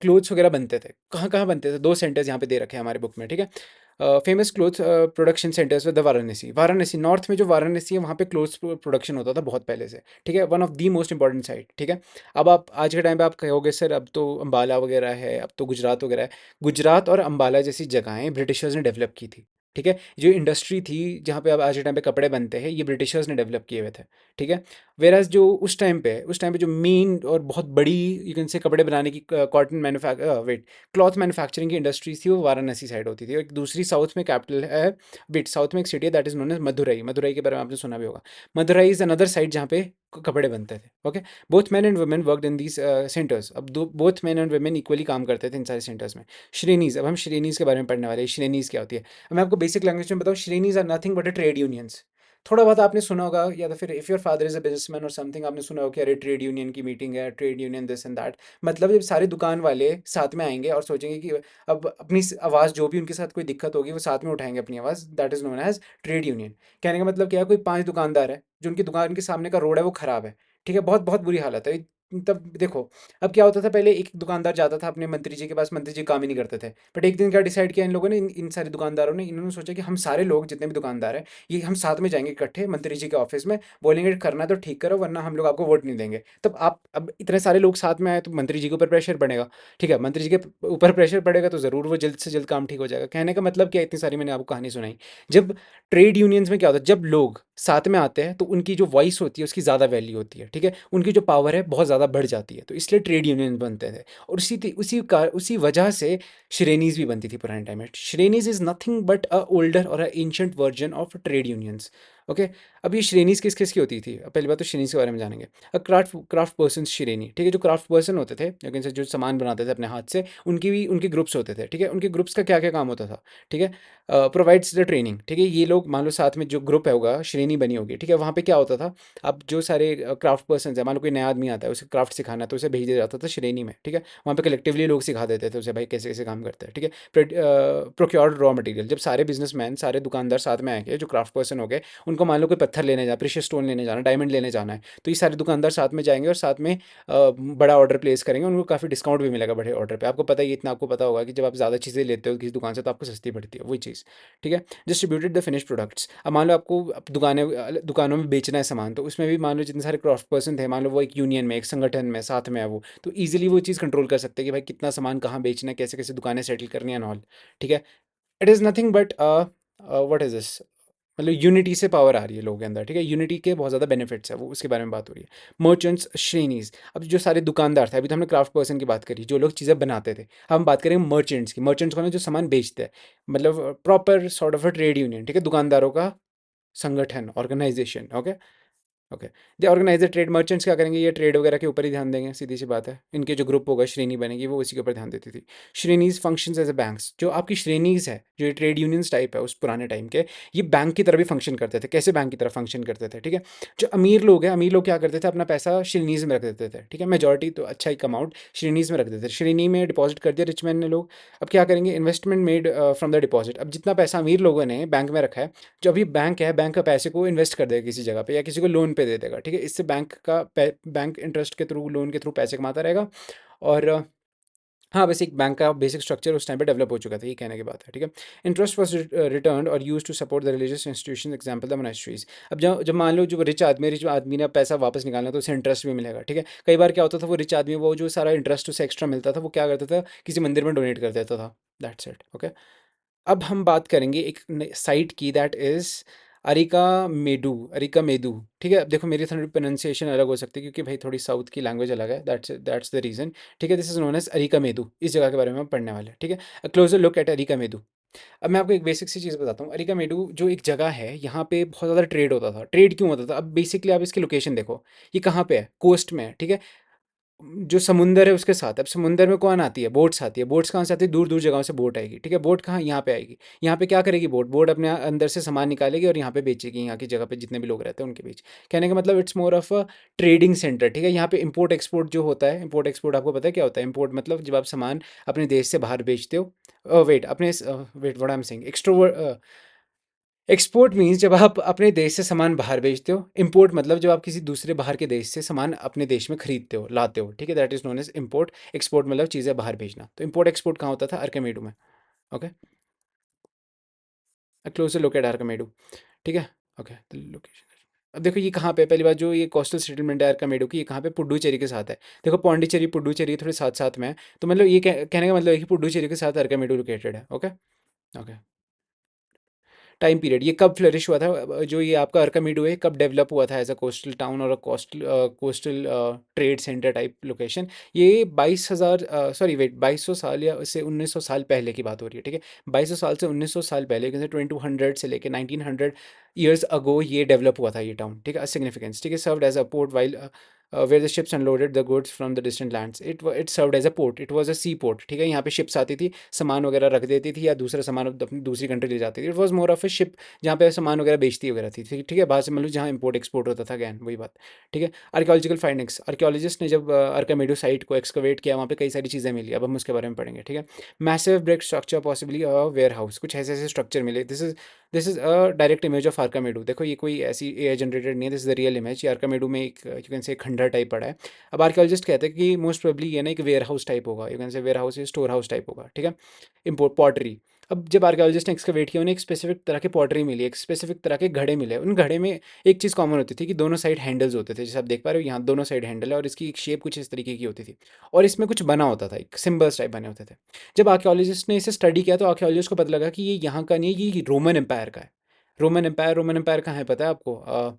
क्लोथ्स वगैरह बनते थे, कहाँ कहाँ बनते थे? 2 सेंटर्स यहाँ पे दे रखे हैं हमारे बुक में, ठीक है। Famous cloth production centres with the Varanasi north में जो वाराणसी है, वहाँ पे क्लोथ्स प्रोडक्शन होता था बहुत पहले से, ठीक है। One of the most important site, ठीक है। अब आप आज के टाइम पे आप कहोगे सर अब तो अम्बाला वगैरह है, अब तो गुजरात वगैरह है। गुजरात और अम्बाला जैसी जगहें ब्रिटिशर्स ने डेवलप की थी, ठीक है। जो इंडस्ट्री थी जहाँ पे अब आज के टाइम पे कपड़े बनते हैं, ये ब्रिटिशर्स ने डेवलप किए हुए थे, ठीक है। वेराज जो उस टाइम पे जो मेन और बहुत बड़ी यू कैन से कपड़े बनाने की कॉटन क्लॉथ मैन्युफैक्चरिंग की इंडस्ट्रीज थी, वो वाराणसी साइड होती थी। और एक दूसरी साउथ में कैपिटल है, साउथ में एक सिटी है that is known as Madurai. Madurai के बारे में आपने सुना भी होगा। मदुरई इज अनदर साइड जहाँ पे कपड़े बनते थे, okay. Both man and women worked in these centres. अब both man and women equally काम करते थे इन सारे सेंटर्स में। श्रेणीज, अब हम श्रेणीज के बारे में पढ़ने वाले हैं। श्रेणीज क्या होती है? अब मैं आपको बेसिक लैंग्वेज में बताऊँ, श्रेणीज are nothing but a trade unions. थोड़ा बहुत आपने सुना होगा, या तो फिर if your father is a businessman और समथिंग, आपने सुना होगा कि अरे ट्रेड यूनियन की मीटिंग है, trade union this and that. मतलब जब सारे दुकान वाले साथ में आएंगे और सोचेंगे कि अब अपनी आवाज़, जो भी उनके साथ कोई दिक्कत होगी वो साथ में उठाएंगे अपनी आवाज़, that is known as trade union. कहने का मतलब क्या है, कोई 5 दुकानदार है जो उनकी दुकान के सामने का रोड है वो ख़राब है, ठीक है, बहुत बहुत बुरी हालत है। तब देखो, अब क्या होता था, पहले एक दुकानदार जाता था अपने मंत्री जी के पास, मंत्री जी काम ही नहीं करते थे। बट एक दिन क्या डिसाइड किया इन लोगों ने, इन सारे दुकानदारों ने, इन्होंने सोचा कि हम सारे लोग जितने भी दुकानदार हैं, ये हम साथ में जाएंगे इकट्ठे मंत्री जी के ऑफिस में, बोलेंगे करना है तो ठीक करो वरना हम लोग आपको वोट नहीं देंगे। तब आप, अब इतने सारे लोग साथ में आए तो मंत्री जी के ऊपर प्रेशर पड़ेगा। ठीक है, मंत्री जी के ऊपर प्रेशर पड़ेगा तो ज़रूर वो जल्द से जल्द काम ठीक हो जाएगा। कहने का मतलब क्या, इतनी सारी मैंने आपको कहानी सुनाई। जब ट्रेड यूनियंस में क्या होता है, जब लोग साथ में आते हैं तो उनकी जो वॉइस होती है उसकी ज़्यादा वैल्यू होती है, ठीक है, उनकी जो पावर है बहुत ज़्यादा बढ़ जाती है, तो इसलिए ट्रेड यूनियन बनते थे। और उसी वजह से श्रेणीज भी बनती थी पुराने टाइम में। श्रेणीज is nothing but a older और a ancient version of trade unions. Okay, अब ये श्रेणीज किस किस की होती थी, अब पहली बात तो श्रेणीज के बारे में जानेंगे। क्राफ्ट क्राफ्ट पर्सन श्रेणी, ठीक है, जो क्राफ्ट पर्सन होते थे, लेकिन से जो सामान बनाते थे अपने हाथ से, उनकी भी उनके ग्रुप्स होते थे, ठीक है, उनके ग्रुप्स का क्या क्या काम होता था, ठीक है, प्रोवाइड्स द ट्रेनिंग, ठीक है, ये लोग मान लो साथ में जो ग्रुप है होगा, श्रेणी बनी होगी, ठीक है, वहाँ पे क्या होता था, अब जो सारे क्राफ्ट पर्सन है, मान लो कोई नया आदमी आता है उसे क्राफ्ट सिखाना है तो उसे भेज दिया जाता था श्रेणी में, ठीक है, वहाँ पे कलेक्टिवली लोग सिखा देते थे उसे, भाई कैसे कैसे काम करते हैं, ठीक है। प्रोक्योर्ड रॉ मटेरियल, जब सारे बिजनेसमैन, सारे दुकानदार साथ में आएंगे, जो क्राफ्ट पर्सन हो गए, उनको मान लो कोई पत्थर लेने जा, प्रेशियस स्टोन लेने जाना, डायमंड लेने जाना है, तो ये सारे दुकानदार साथ में जाएंगे और साथ में बड़ा ऑर्डर प्लेस करेंगे, उनको काफ़ी डिस्काउंट भी मिलेगा बड़े ऑर्डर पे। आपको पता ही, इतना आपको पता होगा कि जब आप ज़्यादा चीज़ें लेते हो किसी दुकान से तो आपको सस्ती पड़ती है वही चीज़, ठीक है। डिस्ट्रीब्यूटेड द फिनिश प्रोडक्ट्स, अब मान लो आपको दुकानों में बेचना है सामान, तो उसमें भी मान लो जितने सारे क्राफ्ट पर्सन थे, मान लो वो एक यूनियन में, एक संगठन में साथ में है वो, तो ईजिली वो चीज़ कंट्रोल कर सकते हैं कि भाई कितना सामान कहाँ बेचना है, कैसे कैसे दुकानें सेटल करनी है, ऑल, ठीक है। It is nothing but what is this, मतलब यूनिटी से पावर आ रही है लोगों के अंदर, ठीक है, यूनिटी के बहुत ज़्यादा बेनिफिट्स है, वो उसके बारे में बात हो रही है। मर्चेंट्स श्रेणीज, अब जो सारे दुकानदार थे, अभी तो हमने क्राफ्ट पर्सन की बात करी जो लोग चीज़ें बनाते थे, अब हम बात करेंगे मर्चेंट्स की। मर्चेंट्स कौन है, जो सामान बेचते हैं, मतलब proper sort of a trade union, ठीक है, दुकानदारों का संगठन, organisation. Okay, okay, they organise the trade. Merchants क्या करेंगे, ये ट्रेड वगैरह के ऊपर ही ध्यान देंगे, सीधी सी बात है, इनके जो ग्रुप होगा, श्रेणी बनेगी, वो उसी के ऊपर ध्यान देती थी। श्रेणीज फंक्शंस एज अ बैंक्स, जो आपकी श्रेणीज है, जो ये ट्रेड यूनियंस टाइप है उस पुराने टाइम के, ये बैंक की तरह भी फंक्शन करते थे। कैसे बैंक की तरह फंक्शन करते थे, ठीक है, जो अमीर लोग हैं, अमीर लोग क्या करते थे, अपना पैसा श्रेणीज में रख देते थे, ठीक है, मेजॉरिटी तो अच्छा एक अमाउंट श्रेणीज में रख देते थे, श्रेणी में डिपॉजिट कर दिया रिच मैन ने लोग। अब क्या करेंगे, investment made from the deposit, अब जितना पैसा अमीर लोगों ने बैंक में रखा है, जो अभी बैंक है, बैंक का पैसे को इन्वेस्ट कर देगा किसी जगह पे या किसी को लोन पे दे देगा, ठीक है, इससे बैंक इंटरेस्ट के थ्रू, लोन के थ्रू पैसे कमाता रहेगा। और हाँ, बस एक बैंक का बेसिक स्ट्रक्चर उस टाइम पे डेवलप हो चुका था, ये कहने की बात है, ठीक है। इंटरेस्ट वॉज रिटर्न और use to support the religious institution, example the monasteries. अब जब मान लो जो रिच आदमी ने पैसा वापस निकालना तो उसे इंटरेस्ट भी मिलेगा, ठीक है। कई बार क्या होता था, वो रिच आदमी वो जो सारा इंटरेस्ट उसे एक्स्ट्रा मिलता था वो क्या करता था, किसी मंदिर में डोनेट कर देता था, दैट्स इट। ओके, अब हम बात करेंगे एक साइट की, दैट इज़ अरिका मेदू, ठीक है। अब देखो मेरी थोड़ी प्रोनाउंसिएशन अलग हो सकती है क्योंकि भाई थोड़ी साउथ की लैंग्वेज अलग है, दैट्स द रीज़न, ठीक है। This is known as Arikamedu, इस जगह के बारे में हम पढ़ने वाले हैं, ठीक है। Closure look at areca medu. अब मैं आपको एक बेसिक सी चीज़ बताता हूँ, अरिका मेडू जो एक जगह है, यहाँ पे बहुत ज़्यादा ट्रेड होता था। ट्रेड क्यों होता था, अब बेसिकली आप इसकी लोकेशन देखो, ये कहाँ पे है, कोस्ट में है, ठीक है, जो समुंदर है उसके साथ। अब समुंदर में कौन आती है, बोट्स आती है। बोट्स कहाँ से आती है, दूर दूर जगहों से बोट आएगी, ठीक है। बोट कहाँ, यहाँ पे आएगी। यहाँ पे क्या करेगी बोट, अपने अंदर से सामान निकालेगी और यहाँ पे बेचेगी, यहाँ की जगह पे जितने भी लोग रहते हैं उनके बीच। कहने का मतलब it's more of a trading centre, ठीक है। यहाँ पे इंपोर्ट एक्सपोर्ट जो होता है, इंपोर्ट एक्सपोर्ट आपको पता है क्या होता है। इंपोर्ट मतलब जब आप सामान अपने देश से बाहर बेचते हो, वेट अपने wait what I am saying, export means जब आप अपने देश से सामान बाहर बेचते हो। इंपोर्ट मतलब जब आप किसी दूसरे बाहर के देश से सामान अपने देश में खरीदते हो, लाते हो, ठीक है, that is known as import. Export मतलब चीज़ें बाहर भेजना। तो इंपोर्ट एक्सपोर्ट कहाँ होता था, अर्कामेडू में। ओके, क्लोजर लोकेट अर्कामेडू, ठीक है। ओके, तो लोकेशन, अब देखो ये कहाँ पे है, पहली बात जो ये कोस्टल सेटलमेंट है अर्कामेडू की, ये कहाँ पे, पुडुचेरी के साथ है। देखो पौंडीचेरी पुडुचेरी थोड़े साथ साथ में है, तो मतलब ये कहने का मतलब है कि पुडुचेरी के साथ अर्कामेडू लोकेटेड है। Okay, okay. टाइम पीरियड, ये कब फ्लरिश हुआ था, जो ये आपका अर्कामिडू है कब डेवलप हुआ था एज अ कोस्टल टाउन और a coastal trade centre type location. ये 22,000 सॉरी वेट 2200 साल या उससे 1900 साल पहले की बात हो रही है, ठीक है। 2200 साल से 1900 साल पहले, जैसे 2200 से लेके 1900 ईयर्स अगो ये डेवलप हुआ था ये टाउन, ठीक है। सिग्निफिकेंस, ठीक है, served as a port while where the ships unloaded the goods from the distant lands. It served as a port, it was a sea port, ठीक है। यहाँ पे शिप्स आती थी, सामान वगैरह रख देती थी या दूसरा सामान अपनी दूसरी कंट्री ले जाती थी। It was more of a ship जहाँ पे सामान वगैरह बेचती वगैरह थी, ठीक है। बाहर से मतलब जहाँ इंपोर्ट एक्सपोर्ट होता था, अगैन वही बात, ठीक है। आर्कियोलॉजिकल फाइंडिंग्स, आर्कियोलॉजिस्ट ने जब आर्कामेडू साइट को एक्सकवेट किया, वहाँ पे कई सारी चीज़ें मिली, अब हम उसके बारे में पढ़ेंगे, ठीक है। Massive brick structure, possibly a warehouse, कुछ ऐसे ऐसे स्ट्रक्चर मिले। This is a direct image of Arikamedu. देखो ये कोई ऐसी एआई जनरेटेड नहीं है, this is the real image. ये आर्कामेडू में एक यू कैन से खंडर टाइप पड़ा है। अब आर्कियोलॉजिस्ट कहते हैं कि मोस्ट प्रोबेबली ये ना एक वेयर हाउस टाइप होगा, you can say warehouse या स्टोर हाउस टाइप होगा, ठीक है। इम्पोर्ट पॉटरी, अब जब आर्कियोलॉजिस्ट ने एक्सकवेट किया, उन्हें एक स्पेसिफिक तरह के पॉटरी मिली, एक स्पेसिफिक तरह के घड़े मिले। उन घड़े में एक चीज़ कॉमन होती थी कि दोनों साइड हैंडल्स होते थे, जैसे आप देख पा रहे हो यहाँ दोनों साइड हैंडल है, और इसकी एक शेप कुछ इस तरीके की होती थी, और इसमें कुछ बना होता था, एक सिम्बल्स टाइप बने होते थे। जब आर्कियोलॉजिस्ट ने इसे स्टडी किया तो आर्कियोलॉजिस्ट को पता लगा कि ये यहाँ का नहीं है, ये रोमन एम्पायर का है। रोमन एम्पायर कहाँ है पता है आपको?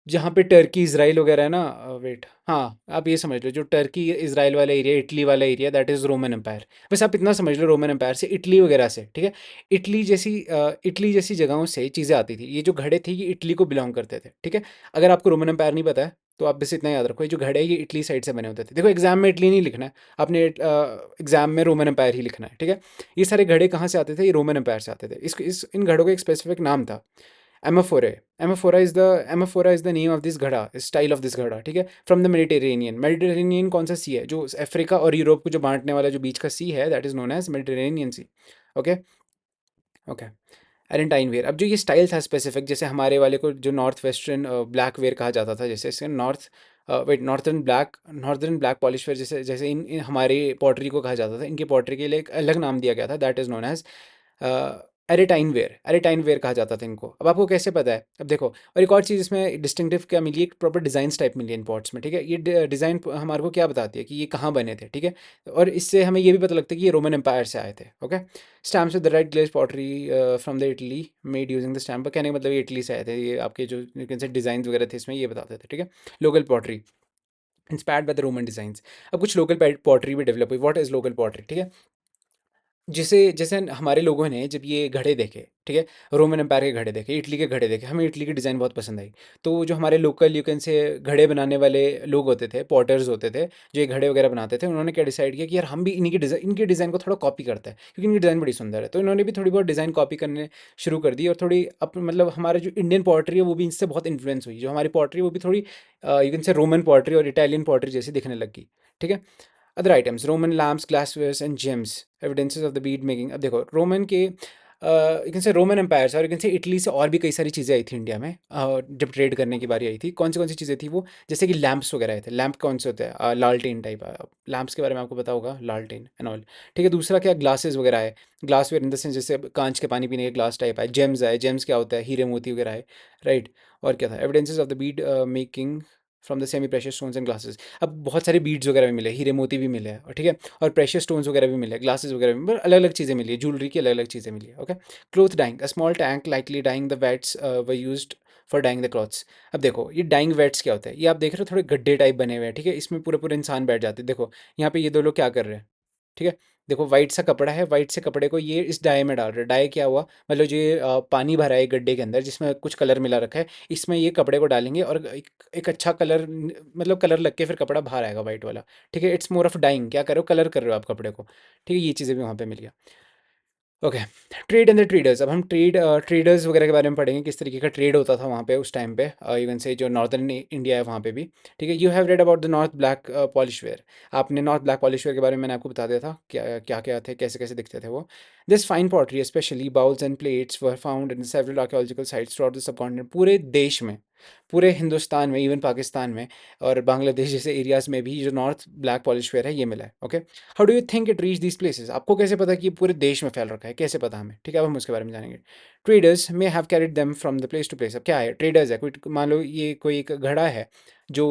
जहाँ पे टर्की इजराइल वगैरह है ना, वेट, हाँ आप ये समझ लो, जो टर्की इजराइल वाला एरिया, इटली वाला area, that is Roman Empire. बस आप इतना समझ लो, रोमन एम्पायर से इटली वगैरह से, ठीक है। इटली जैसी जगहों से चीज़ें आती थी। ये जो घड़े थे ये इटली को बिलोंग करते थे, ठीक है। अगर आपको रोमन एम्पायर नहीं पता है तो आप बस इतना याद रखो, ये जो घड़े हैं ये इटली साइड से बने होते थे। देखो एग्जाम में इटली नहीं लिखना है आपने, एग्जाम में रोमन एम्पायर ही लिखना है, ठीक है। ये सारे घड़े कहाँ से आते थे? ये रोमन एम्पायर से आते थे। इस इन घड़ों का एक स्पेसिफिक नाम था, amphorae. Amphora is the name of this घड़ा, स्टाइल ऑफ दिस घड़ा, ठीक है। फ्रॉम द मेडिटेरेनियन कौन सा सी है जो अफ्रीका और यूरोप को जो बांटने वाला जो बीच का सी है, that is known as Mediterranean sea. Okay, okay. Arretine ware, अब जो ये स्टाइल था स्पेसिफिक, जैसे हमारे वाले को जो नॉर्थ वेस्टर्न ब्लैक वेयर कहा जाता था, जैसे इसके नॉर्थर्न ब्लैक पॉलिश वेयर, जैसे जैसे इन हमारे पॉटरी को कहा जाता था, इनके पॉटरी के लिए एक अलग नाम दिया गया था, that is known as Arretine ware कहा जाता था इनको। अब आपको कैसे पता है? अब देखो, और एक और चीज़ इसमें डिस्टिंक्टिव क्या मिली, एक प्रॉपर डिज़ाइन टाइप मिली इन पॉट्स में, ठीक है। ये डिज़ाइन हमारे को क्या बताती है कि ये कहाँ बने थे, ठीक है। और इससे हमें ये भी पता लगता है कि ये रोमन एम्पायर से आए थे। Okay, stamps with the red glaze pottery from the Italy made using the stamp, कहने का मतलब ये इटली से आए थे। ये आपके जो डिज़ाइन वगैरह थे इसमें ये बताते थे, ठीक है। Local pottery inspired by the Roman designs. अब कुछ लोकल पॉटरी भी डेवलप हुई। व्हाट इज़ लोकल पॉटरी, ठीक है। जिसे जैसे हमारे लोगों ने जब ये घड़े देखे, ठीक है, रोमन एम्पायर के घड़े देखे, इटली के घड़े देखे, हमें इटली की डिज़ाइन बहुत पसंद आई। तो जो हमारे लोकल यू कैन से घड़े बनाने वाले लोग होते थे, पॉटर्स होते थे, जो ये घड़े वगैरह बनाते थे, उन्होंने क्या डिसाइड किया कि यार हम भी इनकी डिज़ाइन को थोड़ा कॉपी करते हैं, क्योंकि इनकी डिज़ाइन बड़ी सुंदर है। तो इन्होंने भी थोड़ी बहुत डिज़ाइन कॉपी करने शुरू कर दी, और थोड़ी मतलब हमारा जो इंडियन पॉटरी है वो भी इनसे बहुत इन्फ्लुएंस हुई। जो हमारी पॉटरी वो भी थोड़ी you can say Roman pottery और इटालियन पॉटरी जैसी दिखने लगी, ठीक है। Other items, Roman lamps, glasswares and gems, evidences of the bead making. अब देखो रोमन के you can say Roman empire से और यू कैन से इटली से और भी कई सारी चीज़ें आई थी इंडिया में, जब ट्रेड करने की बारी आई थी। कौन सी चीज़ें थी वो? जैसे कि लैम्प्स वगैरह आए थे। लैम्प कौन से होते हैं? लालटेन टाइप। लैम्प्स के बारे में आपको पता होगा, लालटेन एंड ऑल, ठीक है। दूसरा क्या, ग्लासेस वगैरह आए, ग्लासवेयर इन द सेंस जैसे कांच के पानी पीने के ग्लास टाइप आए। जेम्स आए, जेम्स क्या होता है? हीरे मोती वगैरह आए, राइट। और क्या था? Evidences of the bead making from the semi precious stones and glasses. अब बहुत सारे बीड्स वगैरह भी मिले, हीरे मोती भी मिले हैं, और ठीक है, और प्रेशियस स्टोन्स वगैरह भी मिले, ग्लासेस वगैरह भी, अलग अलग चीज़ें मिली है, ज्वेलरी की अलग अलग चीज़ें मिली है। Okay, cloth dyeing, a small tank likely dyeing the vats were used for dyeing the clothes. अब देखो ये डाइंग वेट्स क्या होता है, ये आप देख रहे हो थोड़े गड्ढे टाइप बने हुए हैं, ठीक है। इसमें पूरे पूरे इंसान बैठ जाते हैं। देखो यहाँ पे ये दो लोग क्या कर रहे हैं, ठीक है। देखो वाइट सा कपड़ा है, वाइट से कपड़े को ये इस डाई में डाल रहे हैं। डाई क्या हुआ, मतलब जो ये पानी भरा है गड्ढे के अंदर जिसमें कुछ कलर मिला रखा है, इसमें ये कपड़े को डालेंगे और एक अच्छा कलर, मतलब कलर लग के फिर कपड़ा बाहर आएगा वाइट वाला, ठीक है। इट्स मोर ऑफ डाइंग, क्या कर रहे हो, कलर कर रहे हो आप कपड़े को, ठीक है। ये चीज़ें भी वहाँ पे मिल गया। Okay, trade and the traders. अब हम ट्रेडर्स वगैरह के बारे में पढ़ेंगे, किस तरीके का ट्रेड होता था वहाँ पे उस टाइम पे, इवन से जो नॉर्दर्न इंडिया है वहाँ पे भी, ठीक है। You have read about the north black polish ware. आपने नॉर्थ ब्लैक पॉलिश वेयर के बारे में मैंने आपको बता दिया था क्या क्या क्या थे, कैसे कैसे दिखते थे वो। This fine pottery specially bowls and plates were found in several archaeological sites through out the subcontinent. पूरे देश में, पूरे हिंदुस्तान में, इवन पाकिस्तान में और बांग्लादेश जैसे एरियाज में भी जो नॉर्थ ब्लैक पॉलिश वेयर है ये मिला है। Okay, how do you think it reach these places? आपको कैसे पता कि ये पूरे देश में फैल रखा है, कैसे पता हमें, ठीक है। अब हम उसके बारे में जानेंगे। Traders may have carried them from the place to place. अब क्या है, ट्रेडर्स है कोई, मान लो ये कोई एक घड़ा है जो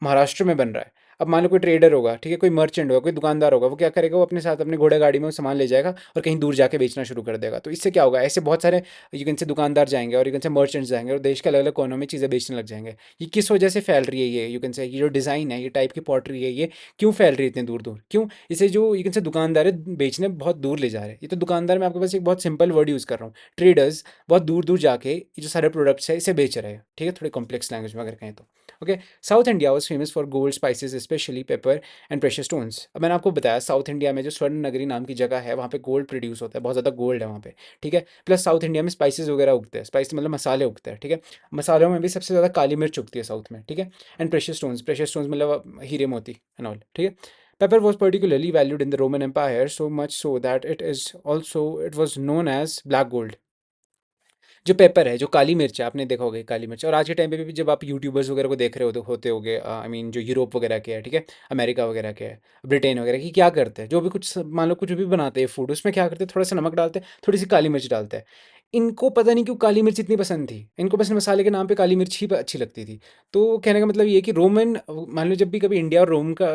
महाराष्ट्र में बन रहा है। अब मान लो कोई ट्रेडर होगा, ठीक है, कोई मर्चेंट होगा, कोई दुकानदार होगा, वो क्या करेगा, वो अपने साथ अपने घोड़े गाड़ी में वो सामान ले जाएगा और कहीं दूर जाके बेचना शुरू कर देगा। तो इससे क्या होगा, ऐसे बहुत सारे यू कैन से दुकानदार जाएंगे और यू कैन से मर्चेंट्स जाएंगे और देश के अलग अलग कोनों में चीज़ें बेचने लग जाएंगे। ये किस वजह से फैल रही है, ये यू कैन से ये जो डिज़ाइन है, ये टाइप की पॉटरी है, ये क्यों फैल रही है इतने दूर दूर, क्यों? इसे जो यू कैन से दुकानदार है बेचने बहुत दूर ले जा रहे हैं। ये तो दुकानदार, मैं आपके पास एक बहुत सिंपल वर्ड यूज़ कर रहा हूँ, ट्रेडर्स बहुत दूर दूर जाके ये जो सारे प्रोडक्ट्स है इसे बेच रहे हैं, ठीक है, थोड़ी कॉम्प्लेक्स लैंग्वेज में अगर कहें तो। Okay, south India was famous for gold spices specially paper and precious stones. अब मैंने आपको बताया साउथ इंडिया में जो स्वर्ण नगरी नाम की जगह है वहाँ पे गोल्ड प्रोड्यूस होता है, बहुत ज़्यादा गोल्ड है वहाँ पे, ठीक है। प्लस साउथ इंडिया में स्पाइसेस वगैरह उगते हैं, स्पाइस मतलब मसाले उगते हैं, ठीक है। मसालों में भी सबसे ज़्यादा काली मिर्च उगती है साउथ में, ठीक है। एंड प्रेशियस स्टोन्स मतलब हीरे मोती एंड ऑल, ठीक है। Pepper was particularly valued in the Roman Empire, so much so that it was known as black gold। जो पेपर है, जो काली मिर्च है, आपने देखा होगा ये काली मिर्च। और आज के टाइम पे भी जब आप यूट्यूबर्स वगैरह को देख रहे होते होगे, आई मीन जो यूरोप वगैरह के हैं, ठीक है, अमेरिका वगैरह के हैं, ब्रिटेन वगैरह की, क्या करते हैं, जो भी कुछ मान लो कुछ भी बनाते हैं फूड, उसमें क्या करते हैं, थोड़ा सा नमक डालते हैं, थोड़ी सी काली मिर्च डालते हैं। इनको पता नहीं क्यों काली मिर्च इतनी पसंद थी, इनको बस मसाले के नाम पे काली मिर्च ही अच्छी लगती थी। तो कहने का मतलब ये है कि रोमन, मान लो जब भी कभी इंडिया और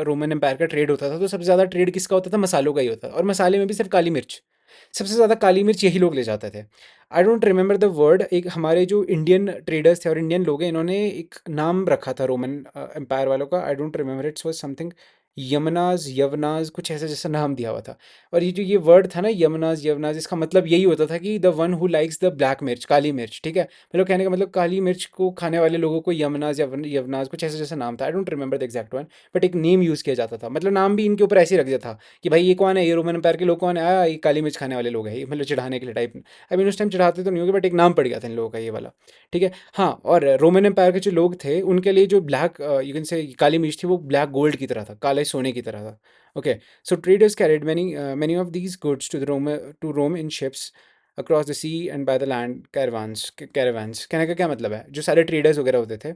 रोमन एम्पायर का ट्रेड होता था, तो सबसे ज़्यादा ट्रेड किसका होता था, मसालों का ही होता था। और मसाले में भी सिर्फ काली मिर्च, सबसे ज़्यादा काली मिर्च यही लोग ले जाते थे। आई डोंट रिमेंबर द वर्ड, एक हमारे जो इंडियन ट्रेडर्स थे और इंडियन लोग हैं, इन्होंने एक नाम रखा था रोमन एम्पायर वालों का। I don't remember, it's was something Yamanas Yavanas, कुछ ऐसा जैसा नाम दिया हुआ था। और ये जो ये वर्ड था ना, यमनाज यवनाज, इसका मतलब यही होता था कि the one who likes the black मिर्च, काली मिर्च, ठीक है। मतलब कहने का मतलब काली मिर्च को खाने वाले लोगों को यमनाज यवनाज कुछ ऐसा जैसा नाम था। आई don't remember the exact one, but एक नेम यूज़ किया जाता था, मतलब नाम भी इनके ऊपर ऐसे ही रख दिया था कि भाई ये कौन है, ये रोमन एम्पायर के लोग कौन है, ये काली मिर्च खाने वाले लोग हैं, ये मतलब चिढ़ाने के लिए टाइप। आई मीन उस टाइम चढ़ाते तो नहीं होगे, बट एक नाम पड़ गया था इन लोगों का ये वाला, ठीक है। हाँ, और रोमन एम्पायर के जो लोग थे उनके लिए जो ब्लैक यू कैन से काली मिर्च थी, वो ब्लैक गोल्ड की तरह था, काले सोने की तरह था। Okay, so traders carried many of these goods to Rome in ships across the sea and by the land caravans। कहने का क्या मतलब है, जो सारे ट्रेडर्स वगैरह होते थे,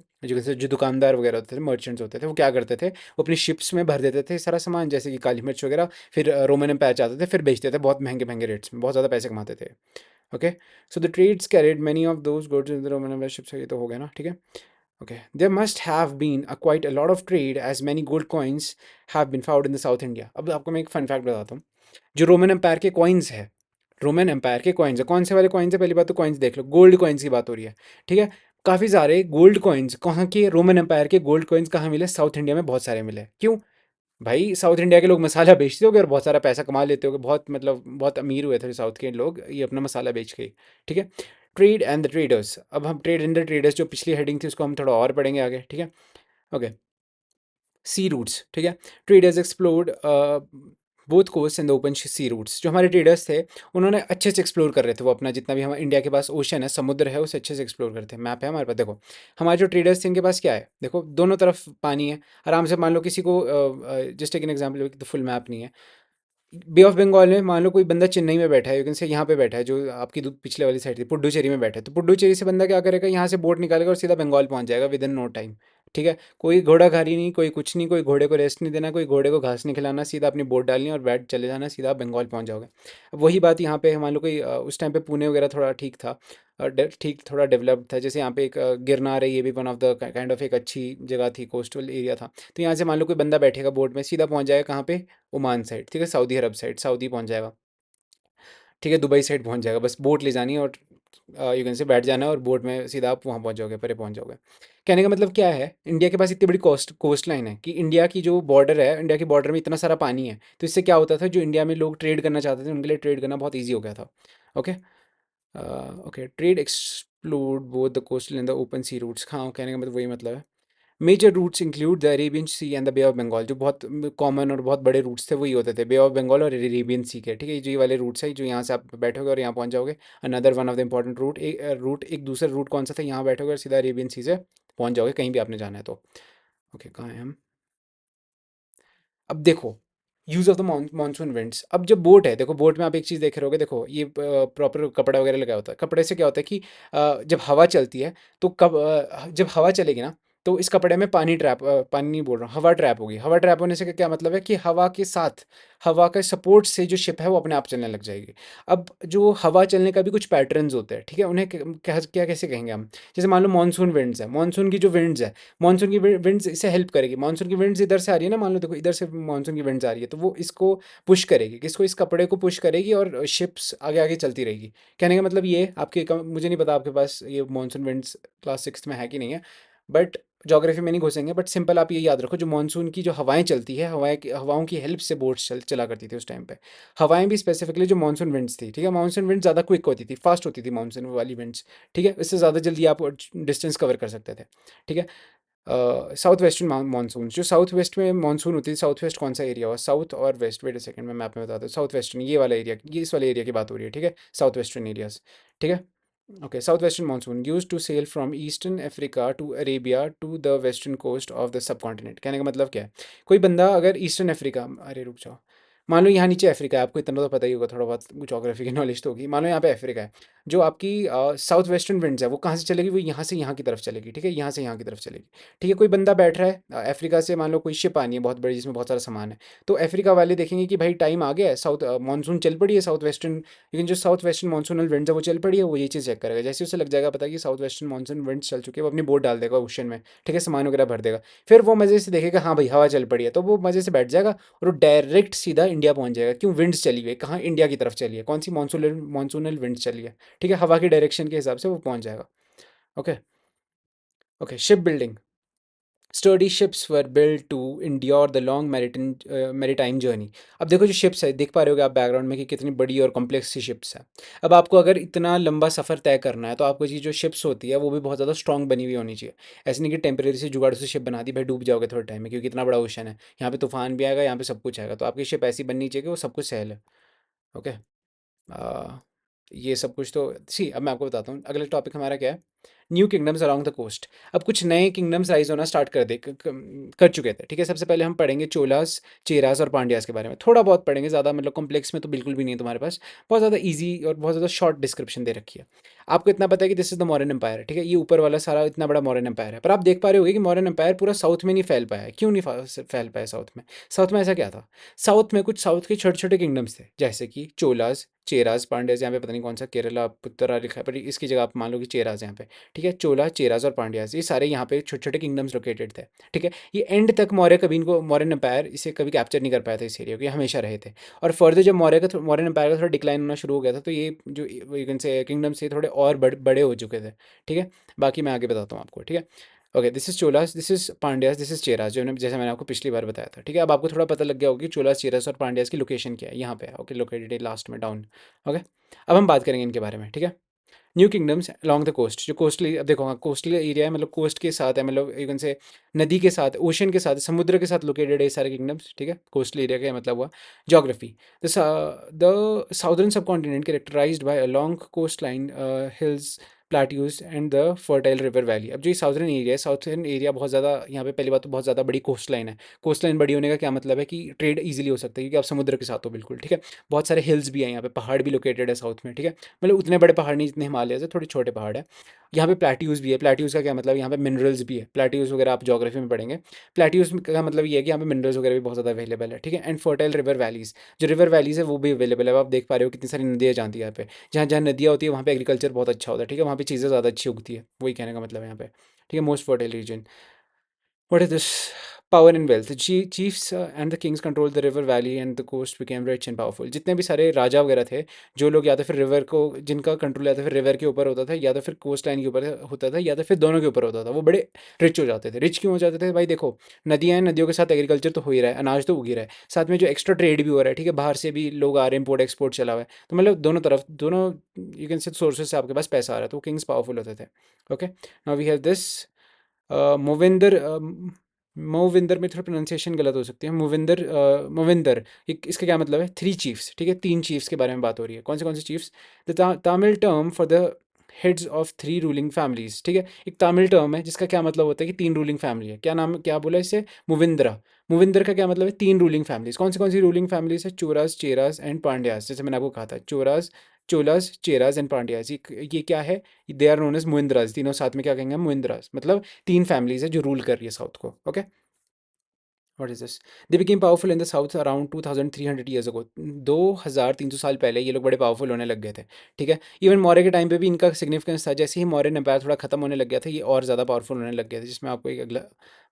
जो दुकानदार वगैरह होते थे, मर्चेंट्स होते थे, वो क्या करते थे, वो अपनी शिप्स में भर देते थे सारा सामान, जैसे कि काली मिर्च वगैरह। फिर रोमन एम्पायर आते थे, फिर बेचते थे बहुत महंगे महंगे रेट्स में, बहुत ज़्यादा पैसे कमाते थे। Okay, so the trades carried many of those goods in the Roman Empire ships, ये तो हो गया ना, ठीक है। Okay, there must have been quite a lot of trade as many gold coins have been found in the South India। अब आपको मैं एक फन फैक्ट बताता हूँ। जो रोमन एम्पायर के कॉइन्स है, रोमन एम्पायर के कॉइन्स है, कौन से वाले कॉइन्स है, पहली बात तो कॉइन्स देख लो, गोल्ड कॉइन्स की बात हो रही है, ठीक है। काफ़ी सारे गोल्ड कॉइन्स कहाँ के, रोमन एम्पायर के गोल्ड कॉइन्स कहाँ मिले, साउथ इंडिया में बहुत सारे मिले। क्यों भाई, साउथ इंडिया के लोग मसाला बेचते होगे और बहुत सारा पैसा कमा लेते होगे, बहुत मतलब बहुत अमीर हुए थे साउथ के लोग ये अपना मसाला बेच के, ठीक है। ट्रेड एंड द ट्रेडर्स, अब हम ट्रेड एंड द ट्रेडर्स जो पिछली हेडिंग थी उसको हम थोड़ा और पढ़ेंगे आगे, ठीक है। ओके, सी रूट्स, ठीक है। Traders explored both coast and the open sea routes. जो हमारे ट्रेडर्स थे उन्होंने अच्छे से एक्सप्लोर कर रहे थे, वो अपना जितना भी हमारे इंडिया के पास ओशन है, समुद्र है, उसे अच्छे से एक्सप्लोर करते हैं। मैप है हमारे पास, देखो हमारे जो ट्रेडर्स थे इनके पास क्या है, देखो दोनों तरफ पानी है, आराम से मान लो किसी को जस्ट टेक एन एग्जाम्पल, तो फुल मैप नहीं है। बे ऑफ बंगाल में मान लो कोई बंदा चेन्नई में बैठा है, लेकिन से यहाँ पे बैठा है, जो आपकी पिछले वाली साइड थी, पुडुचेरी में बैठा है, तो पुडुचेरी से बंदा क्या करेगा, यहाँ से बोट निकालेगा और सीधा बंगाल पहुँच जाएगा विद इन नो टाइम, ठीक है। कोई घोड़ा घारी नहीं, कोई कुछ नहीं, कोई घोड़े को रेस्ट नहीं देना, कोई घोड़े को घास नहीं खिलाना, सीधा अपनी बोट डालनी और बैठ चले जाना, सीधा बंगाल पहुँच जाओगे। अब वही बात यहाँ पे मान लो कोई उस टाइम पे पुणे वगैरह थोड़ा ठीक था, ठीक थोड़ा डेवलप्ड था, जैसे यहाँ पे एक गिरनार है, ये भी one of the kind of एक अच्छी जगह थी, कोस्टल एरिया था। तो यहाँ से मान लो कोई बंदा बैठेगा बोट में, सीधा पहुँच जाएगा कहाँ पे, ओमान साइड, ठीक है, सऊदी अरब साइड, सऊदी पहुंच जाएगा, ठीक है, दुबई साइड पहुंच जाएगा, बस बोट ले जानी है और यू कैन से बैठ जाना है और बोट में सीधा आप वहाँ पहुंच जाओगे, परे पहुंच जाओगे। कहने का मतलब क्या है, इंडिया के पास इतनी बड़ी कोस्ट लाइन है कि इंडिया की जो बॉर्डर है, इंडिया की बॉर्डर में इतना सारा पानी है, तो इससे क्या होता था, जो इंडिया में लोग ट्रेड करना चाहते थे उनके लिए ट्रेड करना बहुत ईजी हो गया था। Okay, okay, trade explored both the coastal and the open sea routes. हाँ, कहने का मतलब वही मतलब है। Major routes include the Arabian Sea and the Bay of Bengal. जो बहुत कॉमन और बहुत बड़े रूट्स थे वही होते थे, बे ऑफ बंगाल और अरेबियन सी के, ठीक है। जो ये वाले रूट्स है, जो यहाँ से आप बैठोगे और यहाँ पहुँच जाओगे। Another one of the important एक दूसरा रूट कौन सा था, यहाँ बैठोगे और सीधा अरेबियन सी से पहुँच जाओगे कहीं भी आपने जाना है तो। ओके, कहाँ है हम, अब देखो use of the monsoon winds. अब जब बोट है, देखो बोट में आप एक चीज़ देख रहे होगे, देखो ये प्रॉपर कपड़ा वगैरह लगा होता है, कपड़े से क्या होता है कि जब हवा चलती है तो जब हवा चलेगी ना, तो इस कपड़े में पानी नहीं बोल रहा हूँ, हवा ट्रैप होगी। हवा ट्रैप होने से क्या मतलब है कि हवा के साथ, हवा के सपोर्ट से जो शिप है वो अपने आप चलने लग जाएगी। अब जो हवा चलने का भी कुछ पैटर्न्स होते हैं, ठीक है, उन्हें क्या कैसे कहेंगे हम, जैसे मान लो मानसून विंड्स है, मानसून की जो विंड्स है, मानसून की विंड्स इससे हेल्प करेगी। मानसून की विंड्स इधर से आ रही है ना, मान लो देखो इधर से मानसून की विंड्स आ रही है, तो वो इसको पुश करेगी, किसको, इस कपड़े को पुश करेगी और शिप्स आगे आगे चलती रहेगी। कहने का मतलब ये आपके मुझे नहीं पता आपके पास ये मानसून विंड्स क्लास सिक्स में है कि नहीं है, बट ज्योग्राफी में नहीं घुसेंगे, बट सिंपल आप ये याद रखो, जो मानसून की जो हवाएं चलती है, हवाओं की हेल्प से बोट्स चला करती थी उस टाइम पे। हवाएं भी स्पेसिफिकली जो मानसून विंड्स थी, ठीक है, मानसून विंड ज़्यादा क्विक होती थी, फास्ट होती थी मानसून वाली विंड्स, ठीक है, इससे ज़्यादा जल्दी आप डिस्टेंस कवर कर सकते थे, ठीक है। साउथ वेस्टर्न मानसून, जो साउथ वेस्ट में मानसून होती है, साउथ वेस्ट कौन सा एरिया हुआ, साउथ और वेस्ट, वेट अ सेकंड मैं मैप में बताता हूँ। साउथ वेस्टर्न ये वाला एरिया, ये इस वाले एरिया की बात हो रही है, ठीक है, साउथ वेस्टर्न एरियाज, ठीक है। Okay, south western monsoon use to sail from eastern Africa to Arabia to the western coast of the subcontinent. कहने का मतलब क्या है, कोई बंदा अगर ईस्टर्न अफ्रीका, अरे रुक जाओ, मान लो यहाँ नीचे अफ्रीका है, आपको इतना तो पता ही होगा, थोड़ा बहुत जोग्राफी की नॉलेज तो होगी। मान लो यहाँ पे अफ्रीका है, जो आपकी साउथ वेस्टर्न विंड्स है वो कहाँ से चलेगी, वो यहाँ से यहाँ की तरफ चलेगी, ठीक है, यहाँ से यहाँ की तरफ चलेगी, ठीक है। कोई बंदा बैठ रहा है अफ्रीका से, मान लो कोई शिप आनी है बहुत बड़ी जिसमें बहुत सारा सामान है, तो अफ्रीका वाले देखेंगे कि भाई टाइम आ गया है, साउथ मानसून चल पड़ी है साउथ वेस्टर्न, लेकिन जो साउथ वेस्टर्न मानसूनल विंड्स है वो चल पड़ी है, वो ये चीज़ चेक करेगा। जैसे उसे लग जाएगा पता कि साउथ वेस्टर्न मानसून विंड्स चल चुके हैं, वो अपनी बोट डाल देगा ओशन में, ठीक है, सामान वगैरह भर देगा। फिर वो मज़े से देखेगा हाँ भाई हवा चल पड़ी है, तो वो मज़े से बैठ जाएगा और वो डायरेक्ट सीधा इंडिया पहुंच जाएगा। क्यों, विंड्स चली हुई है, कहाँ, इंडिया की तरफ चली है, कौन सी मानसूनल मानसूनल विंड्स चली है, ठीक है, हवा की डायरेक्शन के हिसाब से वो पहुंच जाएगा। Okay. Okay, ship building, sturdy ships were build to endure the long maritime journey. अब देखो जो शिप्स है, देख पा रहे होगे आप बैकग्राउंड में कि कितनी बड़ी और कॉम्प्लेक्स सी शिप्स है। अब आपको अगर इतना लंबा सफ़र तय करना है तो आपको ये जो शिप्स होती है वो भी बहुत ज़्यादा स्ट्रॉन्ग बनी हुई होनी चाहिए। ऐसे नहीं कि टेम्परेरी से जुगाड़ से शिप बना दी, भाई डूब जाओगे थोड़े टाइम में, क्योंकि इतना बड़ा ओशन है, यहाँ पे तूफान भी आएगा, यहाँ पे सब कुछ आएगा, तो आपकी शिप ऐसी बननी चाहिए कि वो सब कुछ सहल है। ओके। आ, ये सब कुछ तो सी, अब मैं आपको बताता हूँ अगला टॉपिक हमारा क्या है। New kingdoms along the coast. अब कुछ नए किंगडम्स राइज होना स्टार्ट कर चुके थे, ठीक है। सबसे पहले हम पढ़ेंगे चोलास, चेरास और पांड्यास के बारे में, थोड़ा बहुत पढ़ेंगे, ज़्यादा मतलब कॉम्प्लेक्स में तो बिल्कुल भी नहीं है तुम्हारे पास, बहुत ज़्यादा इजी और बहुत ज़्यादा शॉर्ट डिस्क्रिप्शन दे रखी है। आपको इतना पता है कि this is the Mauryan Empire, ठीक है, ये ऊपर वाला सारा इतना बड़ा मौर्यन एम्पायर है, पर आप देख पा रहे होगे कि मौर्यन एम्पायर पूरा साउथ में नहीं फैल पाया। क्यों नहीं फैल पाया साउथ में? साउथ में ऐसा क्या था, साउथ में कुछ साउथ के छोटे छोटे किंगडम्स थे, जैसे कि चोलास, चेरास, पांड्यास, यहाँ पे पता नहीं कौन सा केरला पुत्तरा लिखा है, पर इसकी जगह आप मान लो कि चेरास यहाँ पे, ठीक है, चोला, चेरास और पांड्यास, ये सारे यहाँ पे छोटे छोटे किंगडम्स लोकेटेड थे, ठीक है। ये एंड तक मौर्य कभी इनको, मौर्यन एम्पायर इसे कभी कैप्चर नहीं कर पाया था इस एरिया को, ये हमेशा रहे थे। और फर्दर जब मौर्यन एम्पायर का थोड़ा डिक्लाइन होना शुरू हो गया था, तो ये जो यू कैन से किंगडम्स थे थोड़े और बड़े हो चुके थे, ठीक है। बाकी मैं आगे बताता हूँ आपको, ठीक है। Okay, this is Cholas, this is Pandyas, this is Cheras, जो जैसे मैंने आपको पिछली बार बताया था, ठीक है। अब आपको थोड़ा पता लग गया होगा कि चोलास, चेरास और पांड्यास की लोकेशन क्या है, यहाँ पे है, ओके, लोकेटेड लास्ट में डाउन। ओके, अब हम बात करेंगे इनके बारे में, ठीक है। New kingdoms along the coast, जो कोस्टली, अब देखो हाँ, कोस्टल एरिया है, मतलब कोस्ट के साथ है, मतलब इवन से नदी के साथ, ओशन के साथ, समुद्र के साथ लोकेटेड है ये सारे किंगडम्स, ठीक है। कोस्टल एरिया का मतलब हुआ geography, the southern subcontinent characterized by a long coastline, hills, plateaus and the fertile river valley. अब जो ये साउथर्न एरिया है, साउथर्न एरिया बहुत ज़्यादा, यहाँ पे पहली बात तो बहुत ज़्यादा बड़ी कोस्ट लाइन है। कोस्ट लाइन बड़ी होने का क्या मतलब है कि ट्रेड ईजिली हो सकता है, क्योंकि आप समुद्र के साथ हो बिल्कुल, ठीक है। बहुत सारे हिल्स भी हैं यहाँ पे, पहाड़ भी लोकेटेड है साउथ में, ठीक है, मतलब उतने बड़े पहाड़ नहीं जितने हिमालय से, थोड़े छोटे पहाड़ है। यहाँ पे प्लेट्यूज भी है, प्लेट्यूज का क्या मतलब, यहाँ पे मिनरल्स भी है, प्लेट्यूज वगैरह आप ज्योग्राफी में पढ़ेंगे। प्लेट्यूज का मतलब ये है कि यहाँ पे मिनरल्स वगैरह भी बहुत ज़्यादा अवेलेबल है, ठीक है। एंड फर्टाइल रिवर वैलीज, जो रिवर वैलीज है वो भी अवेलेबल है। अब आप देख पा रहे हो कितनी सारी नदियाँ जानती है यहाँ पे, जहाँ जहाँ नदियाँ होती है वहाँ पे एग्रीकल्चर बहुत अच्छा होता है, ठीक है, वहाँ पे चीज़ें ज़्यादा अच्छी उगती है, वही कहने का मतलब है यहाँ पे, ठीक है। Most fertile reason. What is this? Power and wealth. The chiefs and the kings controlled the river valley and the coast became rich and powerful. जितने भी सारे राजा वगैरह थे, जो लोग या तो फिर रिवर को, जिनका कंट्रोल या तो फिर रिवर के ऊपर होता था, या तो फिर कोस्ट लाइन के ऊपर होता था, या तो फिर दोनों के ऊपर होता था, वो बड़े रिच हो जाते थे। रिच क्यों हो जाते थे भाई, देखो नदियाँ हैं, नदियों के साथ एग्रीकल्चर तो हो ही रहा है, अनाज तो उग ही रहा है, साथ में जो एक्स्ट्रा ट्रेड भी हो रहा है, ठीक है, बाहर से भी लोग आ रहे हैं, इम्पोर्ट एक्सपोर्ट चला हुआ है, तो मतलब दोनों तरफ, दोनों यू कैन से सोर्सेज से आपके पास पैसा आ रहा है, तो वो किंग्स पावरफुल होते थे। Okay, now we have this मोविंदर, मोविंदर में थोड़ा प्रोनाउंसिएशन गलत हो सकती है, मोविंदर, मोविंदर, इसका क्या मतलब है, थ्री चीफ्स, ठीक है, तीन चीफ्स के बारे में बात हो रही है। कौन से chiefs? The Tamil term for the heads of three ruling families, ठीक है, एक तमिल टर्म है जिसका क्या मतलब होता है कि तीन रूलिंग फैमिली है। क्या नाम, क्या बोला इससे? मुविंद्रा। मुविंदर का क्या मतलब है? तीन रूलिंग फैमिलीज। कौन सी रूलिंग फैमिलीज है? चोरास, चेरास एंड पांड्यास, जैसे मैंने आपको कहा था, चोरास, चोलास, चेरास एंड पांड्यास, ये क्या है? दे आर नोन एज मुइंद्रास, तीनों साथ में क्या कहेंगे? मुइंद्रास, मतलब तीन फैमिलीज है जो रूल कर रही है साउथ को। Okay, what is this? They became powerful in the south around 2300 years ago. 2300 साल पहले ये लोग बड़े पावरफुल होने लग गए थे, ठीक है। इवन मौर्य के टाइम पे भी इनका सिग्निफिकेंस था, जैसे ही मौर्यन एम्पायर थोड़ा खत्म होने लग गया था, ये और ज़्यादा पावरफुल होने लग गए थे, जिसमें आपको एक अगला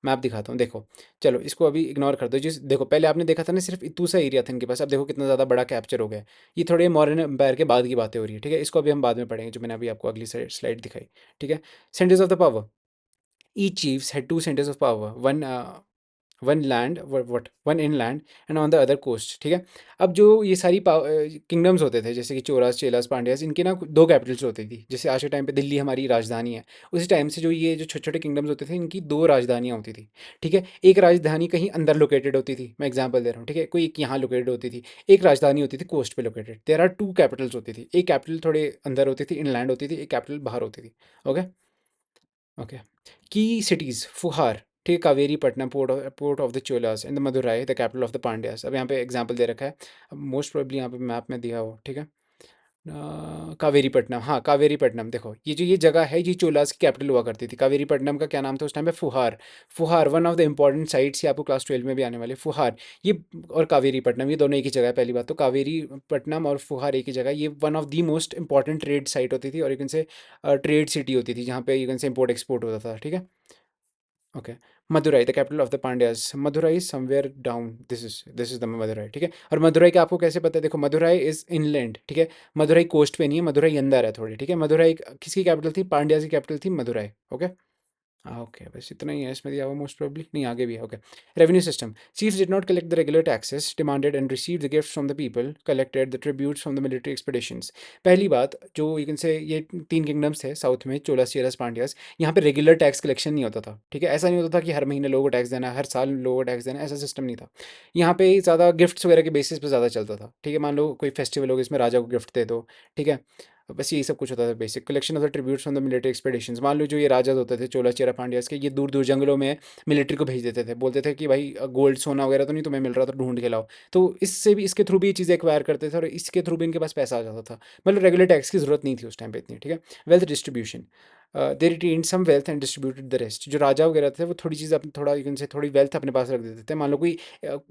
मैप दिखाता हूँ, देखो। चलो इसको अभी इग्नोर कर दो, जिस देखो पहले आपने देखा था ना, सिर्फ इतू सा एरिया था इनके पास, अब देखो कितना ज़्यादा बड़ा कैप्चर हो गया। ये थोड़े मौर्यन एम्पायर के बाद की बातें हो रही है, ठीक है, इसको अभी हम बाद में पढ़ेंगे, जो मैंने अभी आपको अगली स्लाइड दिखाई, ठीक है। Centres of the power, each chiefs had two centers of power, one one land what one inland and on the other coast, ठीक है। अब जो ये सारी किंगडम्स होते थे, जैसे कि चोलास, चेलास, पांड्यास, इनके ना दो कैपिटल्स होती थी। जैसे आज के टाइम पे दिल्ली हमारी राजधानी है, उसी टाइम से जो ये जो छोटे छोटे किंगडम्स होते थे, इनकी दो राजधानियाँ होती थी, ठीक है। एक राजधानी कहीं अंदर लोकेटेड होती थी, मैं एग्जांपल दे रहा हूँ, ठीक है। कोई एक यहाँ लोकेटेड होती थी, एक राजधानी होती थी कोस्ट पे located. There are two capitals होती थी, एक कैपिटल थोड़े अंदर होती थी, इनलैंड होती थी, एक कैपिटल बाहर होती थी। Okay, okay. की सिटीज़ फुहार, ठीक है, Kaveri Pattanam, port of the Cholas, and the Madurai the capital of the Pandyas. अब यहाँ पे एग्जांपल दे रखा है, मोस्ट प्रोबेबली यहाँ पे मैप में दिया हो, ठीक है। कावेरीपट्टनम, हाँ कावेरीपट्टनम, देखो ये जो ये जगह है, ये चोलास की कैपिटल हुआ करती थी। कावेरीपट्टनम का क्या नाम था उस टाइम पे? फुहार। फुहार one of the important sites, ये आपको क्लास 12 में भी आने वाले। फुहार ये और कावेरीपट्टनम, ये दोनों एक ही जगह है। पहली बात तो कावेरीपट्टनम और फुहार एक ही जगह, ये one of the most important trade site होती थी, और यू कैन से ट्रेड सिटी होती थी, जहाँ पे यू कैन से इंपोर्ट एक्सपोर्ट होता था, ठीक है। Okay, Madurai the capital of the Pandyas. Madurai somewhere down, this is the Madurai, ठीक है। और मदुराई का आपको कैसे पता है? देखो मदुराई इज इनलैंड, ठीक है। मदुराई कोस्ट पे नहीं है, मदुराई अंदर है थोड़ी, ठीक है। मदुराई किसकी कैपिटल थी? पांड्यास की कैपिटल थी मदुराई। ओके, हाँ ओके, बस इतना ही है इसमें दिया हुआ, मोस्ट प्रोबेबली नहीं, आगे भी है। Okay, revenue system. Chiefs did not collect the regular taxes demanded and receive the gift from the people, collected the tributes from the military expeditions. पहली बात, जो यू कैन से ये तीन किंगडम्स थे साउथ में, चोलास, चेरस, पांड्यास, यहाँ पे रेगुलर टैक्स कलेक्शन नहीं होता था, ठीक है। ऐसा नहीं होता था कि हर महीने लोगों को टैक्स देना है, हर साल लोगों को टैक्स देना है, ऐसा सिस्टम नहीं था। यहाँ पे ज़्यादा गिफ्ट्स वगैरह के बेसिस पे ज़्यादा चलता था, ठीक है। मान लो कोई फेस्टिवल हो गया, इसमें राजा को गिफ्ट दे दो, ठीक है। बस यही सब कुछ होता था। Basic collection of the tributes from the military expeditions. मान लो जो ये राजा होते थे चोला चेरा पांड्यास के, ये दूर दूर जंगलों में मिलिट्री को भेज देते थे, बोलते थे कि भाई गोल्ड सोना वगैरह तो नहीं तुम्हें मिल रहा, तो ढूंढ के लाओ। तो इससे भी, इसके थ्रू भी ये चीज़ें एक्वायर करते थे, और इसके थ्रू भी इनके पास पैसा आ जाता था। मतलब रेगुलर टैक्स की जरूरत नहीं थी उस टाइम पे इतनी, ठीक है। Wealth distribution, they retain some wealth and distributed the rest. जो राजा वगैरह थे वो थोड़ी चीज़ अपने, थोड़ा यू कैन से थोड़ी वेल्थ अपने पास रख देते थे। मान लो कोई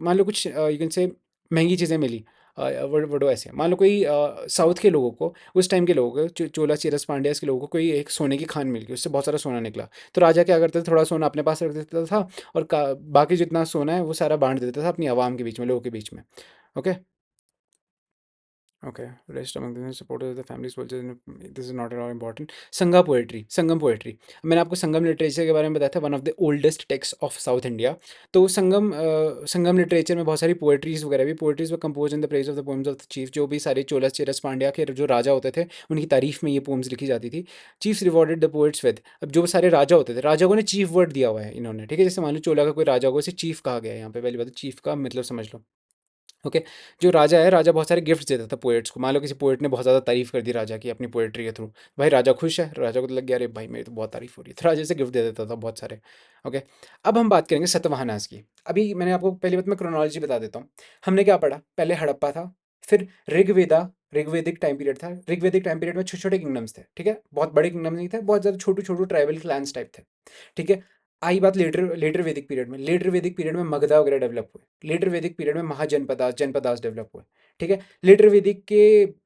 मान लो कुछ यू कैन से महंगी चीज़ें मिली, वडो ऐसे मान लो कोई साउथ के लोगों को, उस टाइम के लोगों को, चोला चेरस पांड्यास के लोगों को कोई एक सोने की खान मिल गई, उससे बहुत सारा सोना निकला। तो राजा क्या करते थे? थोड़ा सोना अपने पास रख देता था, और बाकी जितना सोना है वो सारा बांट देता था अपनी आवाम के बीच में, लोगों के बीच में। Okay, okay. Rest among the supporters of the families this is not at all important. संगा पोएट्री, संगम पोएट्री। मैंने आपको संगम लिटरेचर के बारे में बताया था, one of the oldest text of south India. तो संगम लिटरेचर में बहुत सारी पोएट्रीज वगैरह भी, पोएट्रीज व compose in the praise of the poems of the chief. जो भी सारे चोलस चेरस पांड्या के जो राजा होते थे, उनकी तारीफ में ये पोम्स लिखी जाती थी। Chiefs rewarded the poets with, अब जो सारे राजा होते थे, राजाओं ने चीफ वर्ड दिया हुआ है इन्होंने, ठीक है। जैसे मान लो चोला का कोई राजा होगा, उसे चीफ कहा गया है। यहाँ पे पहली बात चीफ का मतलब समझ लो। ओके, जो राजा है, राजा बहुत सारे गिफ्ट्स देता था पोएट्स को। मान लो किसी पोएट ने बहुत ज़्यादा तारीफ कर दी राजा की अपनी पोएट्री के थ्रू, भाई राजा खुश है, राजा को तो लग गया अरे भाई मेरी तो बहुत तारीफ हो रही है, तो राजा से गिफ्ट दे देता था बहुत सारे। ओके, अब हम बात करेंगे सतवाहनास की। अभी मैंने आपको पहली बात मैं क्रोनोलॉजी बता देता हूँ। हमने क्या पढ़ा? पहले हड़प्पा था, फिर ऋग्वेदा, ऋग्वेदिक टाइम पीरियड था। ऋग्वेदिक टाइम पीरियड में छोटे छोटे किंगडम्स थे, ठीक है। बहुत बड़े किंगडम्स नहीं थे, बहुत ज़्यादा छोटे छोटे ट्राइबल क्लैंस टाइप थे, ठीक है। आई बात लेटर लेटर वैदिक पीरियड में, लेटर वैदिक पीरियड में मगधा वगैरह डेवलप हुए। लेटर वैदिक पीरियड में महाजनपदास, जनपदास डेवलप हुए, ठीक है। लेटर वैदिक के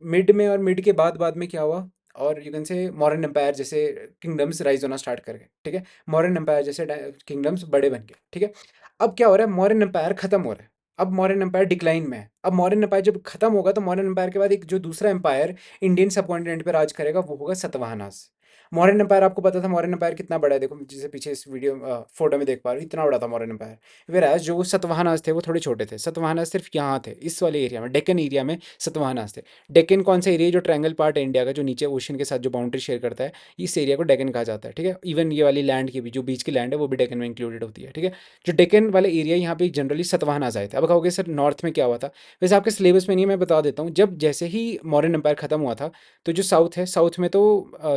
मिड में और मिड के बाद बाद में क्या हुआ, और you can say modern empire जैसे किंगडम्स राइज होना स्टार्ट कर गए, ठीक है। मॉडर्न एम्पायर जैसे किंगडम्स बड़े बन गए, ठीक है। अब क्या हो रहा है? मॉडर्न एम्पायर खत्म हो रहा है, अब मॉडर्न एम्पायर डिक्लाइन में है। अब मॉडर्न एम्पायर जब खत्म होगा, तो मॉडर्न एम्पायर के बाद एक जो दूसरा एम्पायर इंडियन सब कॉन्टिनेंट पे राज करेगा, वो होगा सतवाहनास। मॉडर्न एम्पायर आपको पता था मॉडर्न एम्पायर कितना बड़ा है? देखो जैसे पीछे इस वीडियो फोटो में देख पा रहे हो, इतना बड़ा था मॉडर्न एम्पायर। वेर एज जो सतवाहनास थे वो थोड़े छोटे थे। सतवाहनास सिर्फ यहाँ थे, इस वाले एरिया में, डेक्कन एरिया में सतवाहनास थे। डेक्कन कौन सा एरिया? जो ट्रायंगल पार्ट है इंडिया का, जो नीचे ओशन के साथ जो बाउंड्री शेयर करता है, इस एरिया को डेक्कन कहा जाता है, ठीक है। इवन ये वाली लैंड की भी, जो बीच की लैंड है, वो भी डेक्कन में इंक्लूडेड होती है, ठीक है। जो डेक्कन वाले एरिया, यहाँ पे जनरली सतवाहनास आए थे। अब कहोगे सर नॉर्थ में क्या हुआ था? वैसे आपके सिलेबस में नहीं है, मैं बता देता हूँ। जब जैसे ही मॉडर्न एम्पायर खत्म हुआ था, तो जो साउथ है, साउथ में तो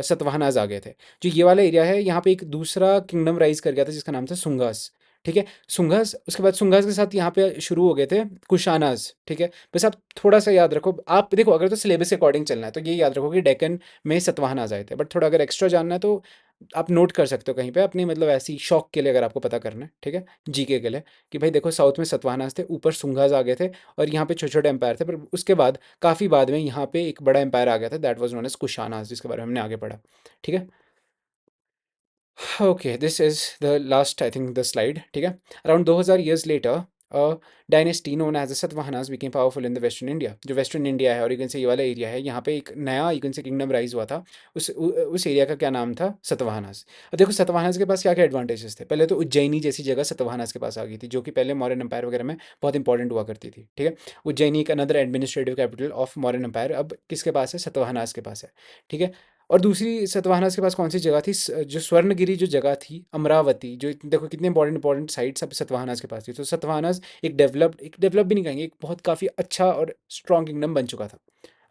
सतवाहनास आ गए थे। जो ये वाला एरिया है, यहाँ पे एक दूसरा किंगडम राइज कर गया था, जिसका नाम था सुंगास, ठीक है। सुंगास, उसके बाद सुंगास के साथ यहाँ पे शुरू हो गए थे कुशानास, ठीक है। बस आप थोड़ा सा याद रखो, आप देखो अगर तो सिलेबस के अकॉर्डिंग चलना है तो ये याद रखो कि डेक्कन में सतवाहनास आए थे। बट थोड़ा अगर एक्स्ट्रा जानना है तो आप नोट कर सकते हो कहीं पे अपनी, मतलब ऐसी शौक के लिए, अगर आपको पता करना है, ठीक है, जीके के लिए, कि भाई देखो साउथ में सतवाहनास थे, ऊपर सुंगास आ गए थे, और यहाँ पे छोटे छोटे एम्पायर थे। पर उसके बाद काफ़ी बाद में यहाँ पे एक बड़ा एम्पायर आ गया था, that was known as Kushanas, जिसके बारे में हमने आगे पढ़ा, ठीक है। Okay, this is the last, I think the slide, ठीक है। Around 2000 years later, dynasty known as the Satavahanas became powerful in the western India. जो वेस्टर्न इंडिया है और यू कैन से ये वाला एरिया है, यहाँ पे एक नया यू कैन से किंगडम राइज हुआ था। उस एरिया का क्या नाम था? सतवाहनास। अब देखो सतवाहनास के पास क्या क्या एडवांटेजेस थे। पहले तो उज्जैनी जैसी जगह सतवाहनास के पास आ गई थी, जो कि पहले मौर्यन एम्पायर वगैरह में बहुत इंपॉर्टेंट हुआ करती थी। ठीक है, उज्जैनी एक another administrative capital of Mauryan Empire अब किसके पास है? सतवाहनास के पास है। ठीक है, और दूसरी सतवाहनास के पास कौन सी जगह थी? जो स्वर्णगिरी जो जगह थी, अमरावती, जो देखो कितने इंपॉर्टेंट इंपॉर्टेंट साइट्स अब सतवाहनास के पास थी। तो सतवाहनास एक डेवलप भी नहीं कहेंगे, एक बहुत काफ़ी अच्छा और स्ट्रॉन्ग किंगडम बन चुका था।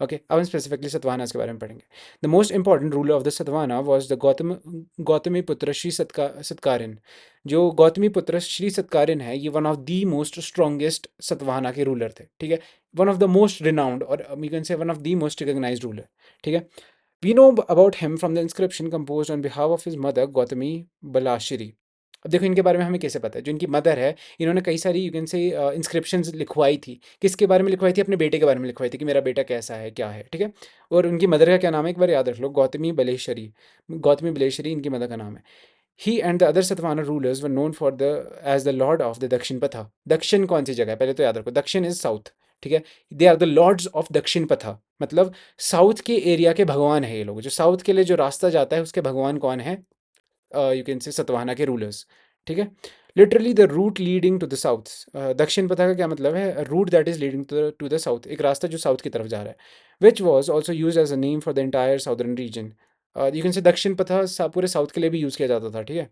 ओके, अब हम स्पेसिफिकली सतवाहनास के बारे में पढ़ेंगे। The most important ruler of the Satavahana was the Gautami पुत्र श्री सत्कारिन। जो गौतमी पुत्र श्री सत्कारिन है, ये one of the most strongest Satavahana के रूलर थे। ठीक है, one of the most renowned और we can say one of the most recognized ruler. ठीक है, we know about him from the inscription composed on behalf of his mother Gautami बलाशिरी। अब देखो इनके बारे में हमें कैसे पता है? जो इनकी मदर है, इन्होंने कई सारी यू कैन से इंस्क्रिप्शंस लिखवाई थी। किसके बारे में लिखवाई थी? अपने बेटे के बारे में लिखवाई थी कि मेरा बेटा कैसा है, क्या है। ठीक है, और उनकी मदर का क्या नाम है? एक बार याद रख लो, गौतमी बलेश्वरी। गौतमी बलेश्वरी इनकी मदर का नाम है। He and the other Satavahana rulers were known for the as the lord of the Dakshinapatha. दक्षिण कौन सी जगह है? पहले तो याद रखो, दक्षिण इज साउथ। ठीक है, they are the lords of Dakshinapatha, मतलब साउथ के एरिया के भगवान है ये लोग। जो साउथ के लिए जो रास्ता जाता है, उसके भगवान कौन है? यू कैन से सतवाहना के रूलर्स। ठीक है, literally the route leading to the south. Dakshinapatha का क्या मतलब है? Route that is leading to the south, एक रास्ता जो साउथ की तरफ जा रहा है। Which was also use as a name for the entire southern region. You can say दक्षिण पथा पूरे साउथ के लिए भी यूज़ किया जाता था। ठीक है,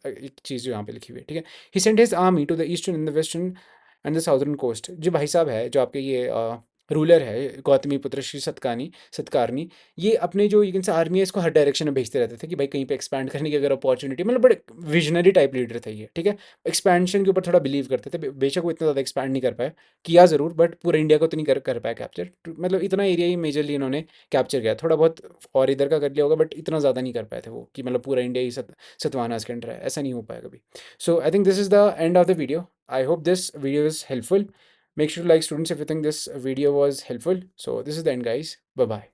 एक चीज़ जो यहाँ पे लिखी हुई है। ठीक है, he sent his army to the eastern and the western and the southern coast. जो भाई साहब है, जो आपके ये रूलर है गौतमी पुत्र श्री सतकारनी, ये अपने जो यू कैन से आर्मी है, इसको हर डायरेक्शन में भेजते रहते थे कि भाई कहीं पे एक्सपैंड करने की अगर अपॉर्चुनिटी, मतलब बड़े विजनरी टाइप लीडर थे ये। ठीक है, एक्सपेंशन के ऊपर थोड़ा बिलीव करते थे। बेशक वो इतना ज़्यादा एक्सपैंड नहीं कर पाए, किया ज़रूर, बट पूरा इंडिया को तो नहीं कर पाया कैप्चर। मतलब इतना एरिया ही मेजरली इन्होंने कैप्चर किया, थोड़ा बहुत और इधर का कर लिया होगा, बट इतना ज़्यादा नहीं कर पाए थे वो कि मतलब पूरा इंडिया ही सतवाहनास के अंडर है। ऐसा नहीं हो पाया कभी। So I think this is the end of the video. I hope this video is helpful. Make sure to like, students, if you think this video was helpful. So this is the end, guys. Bye bye.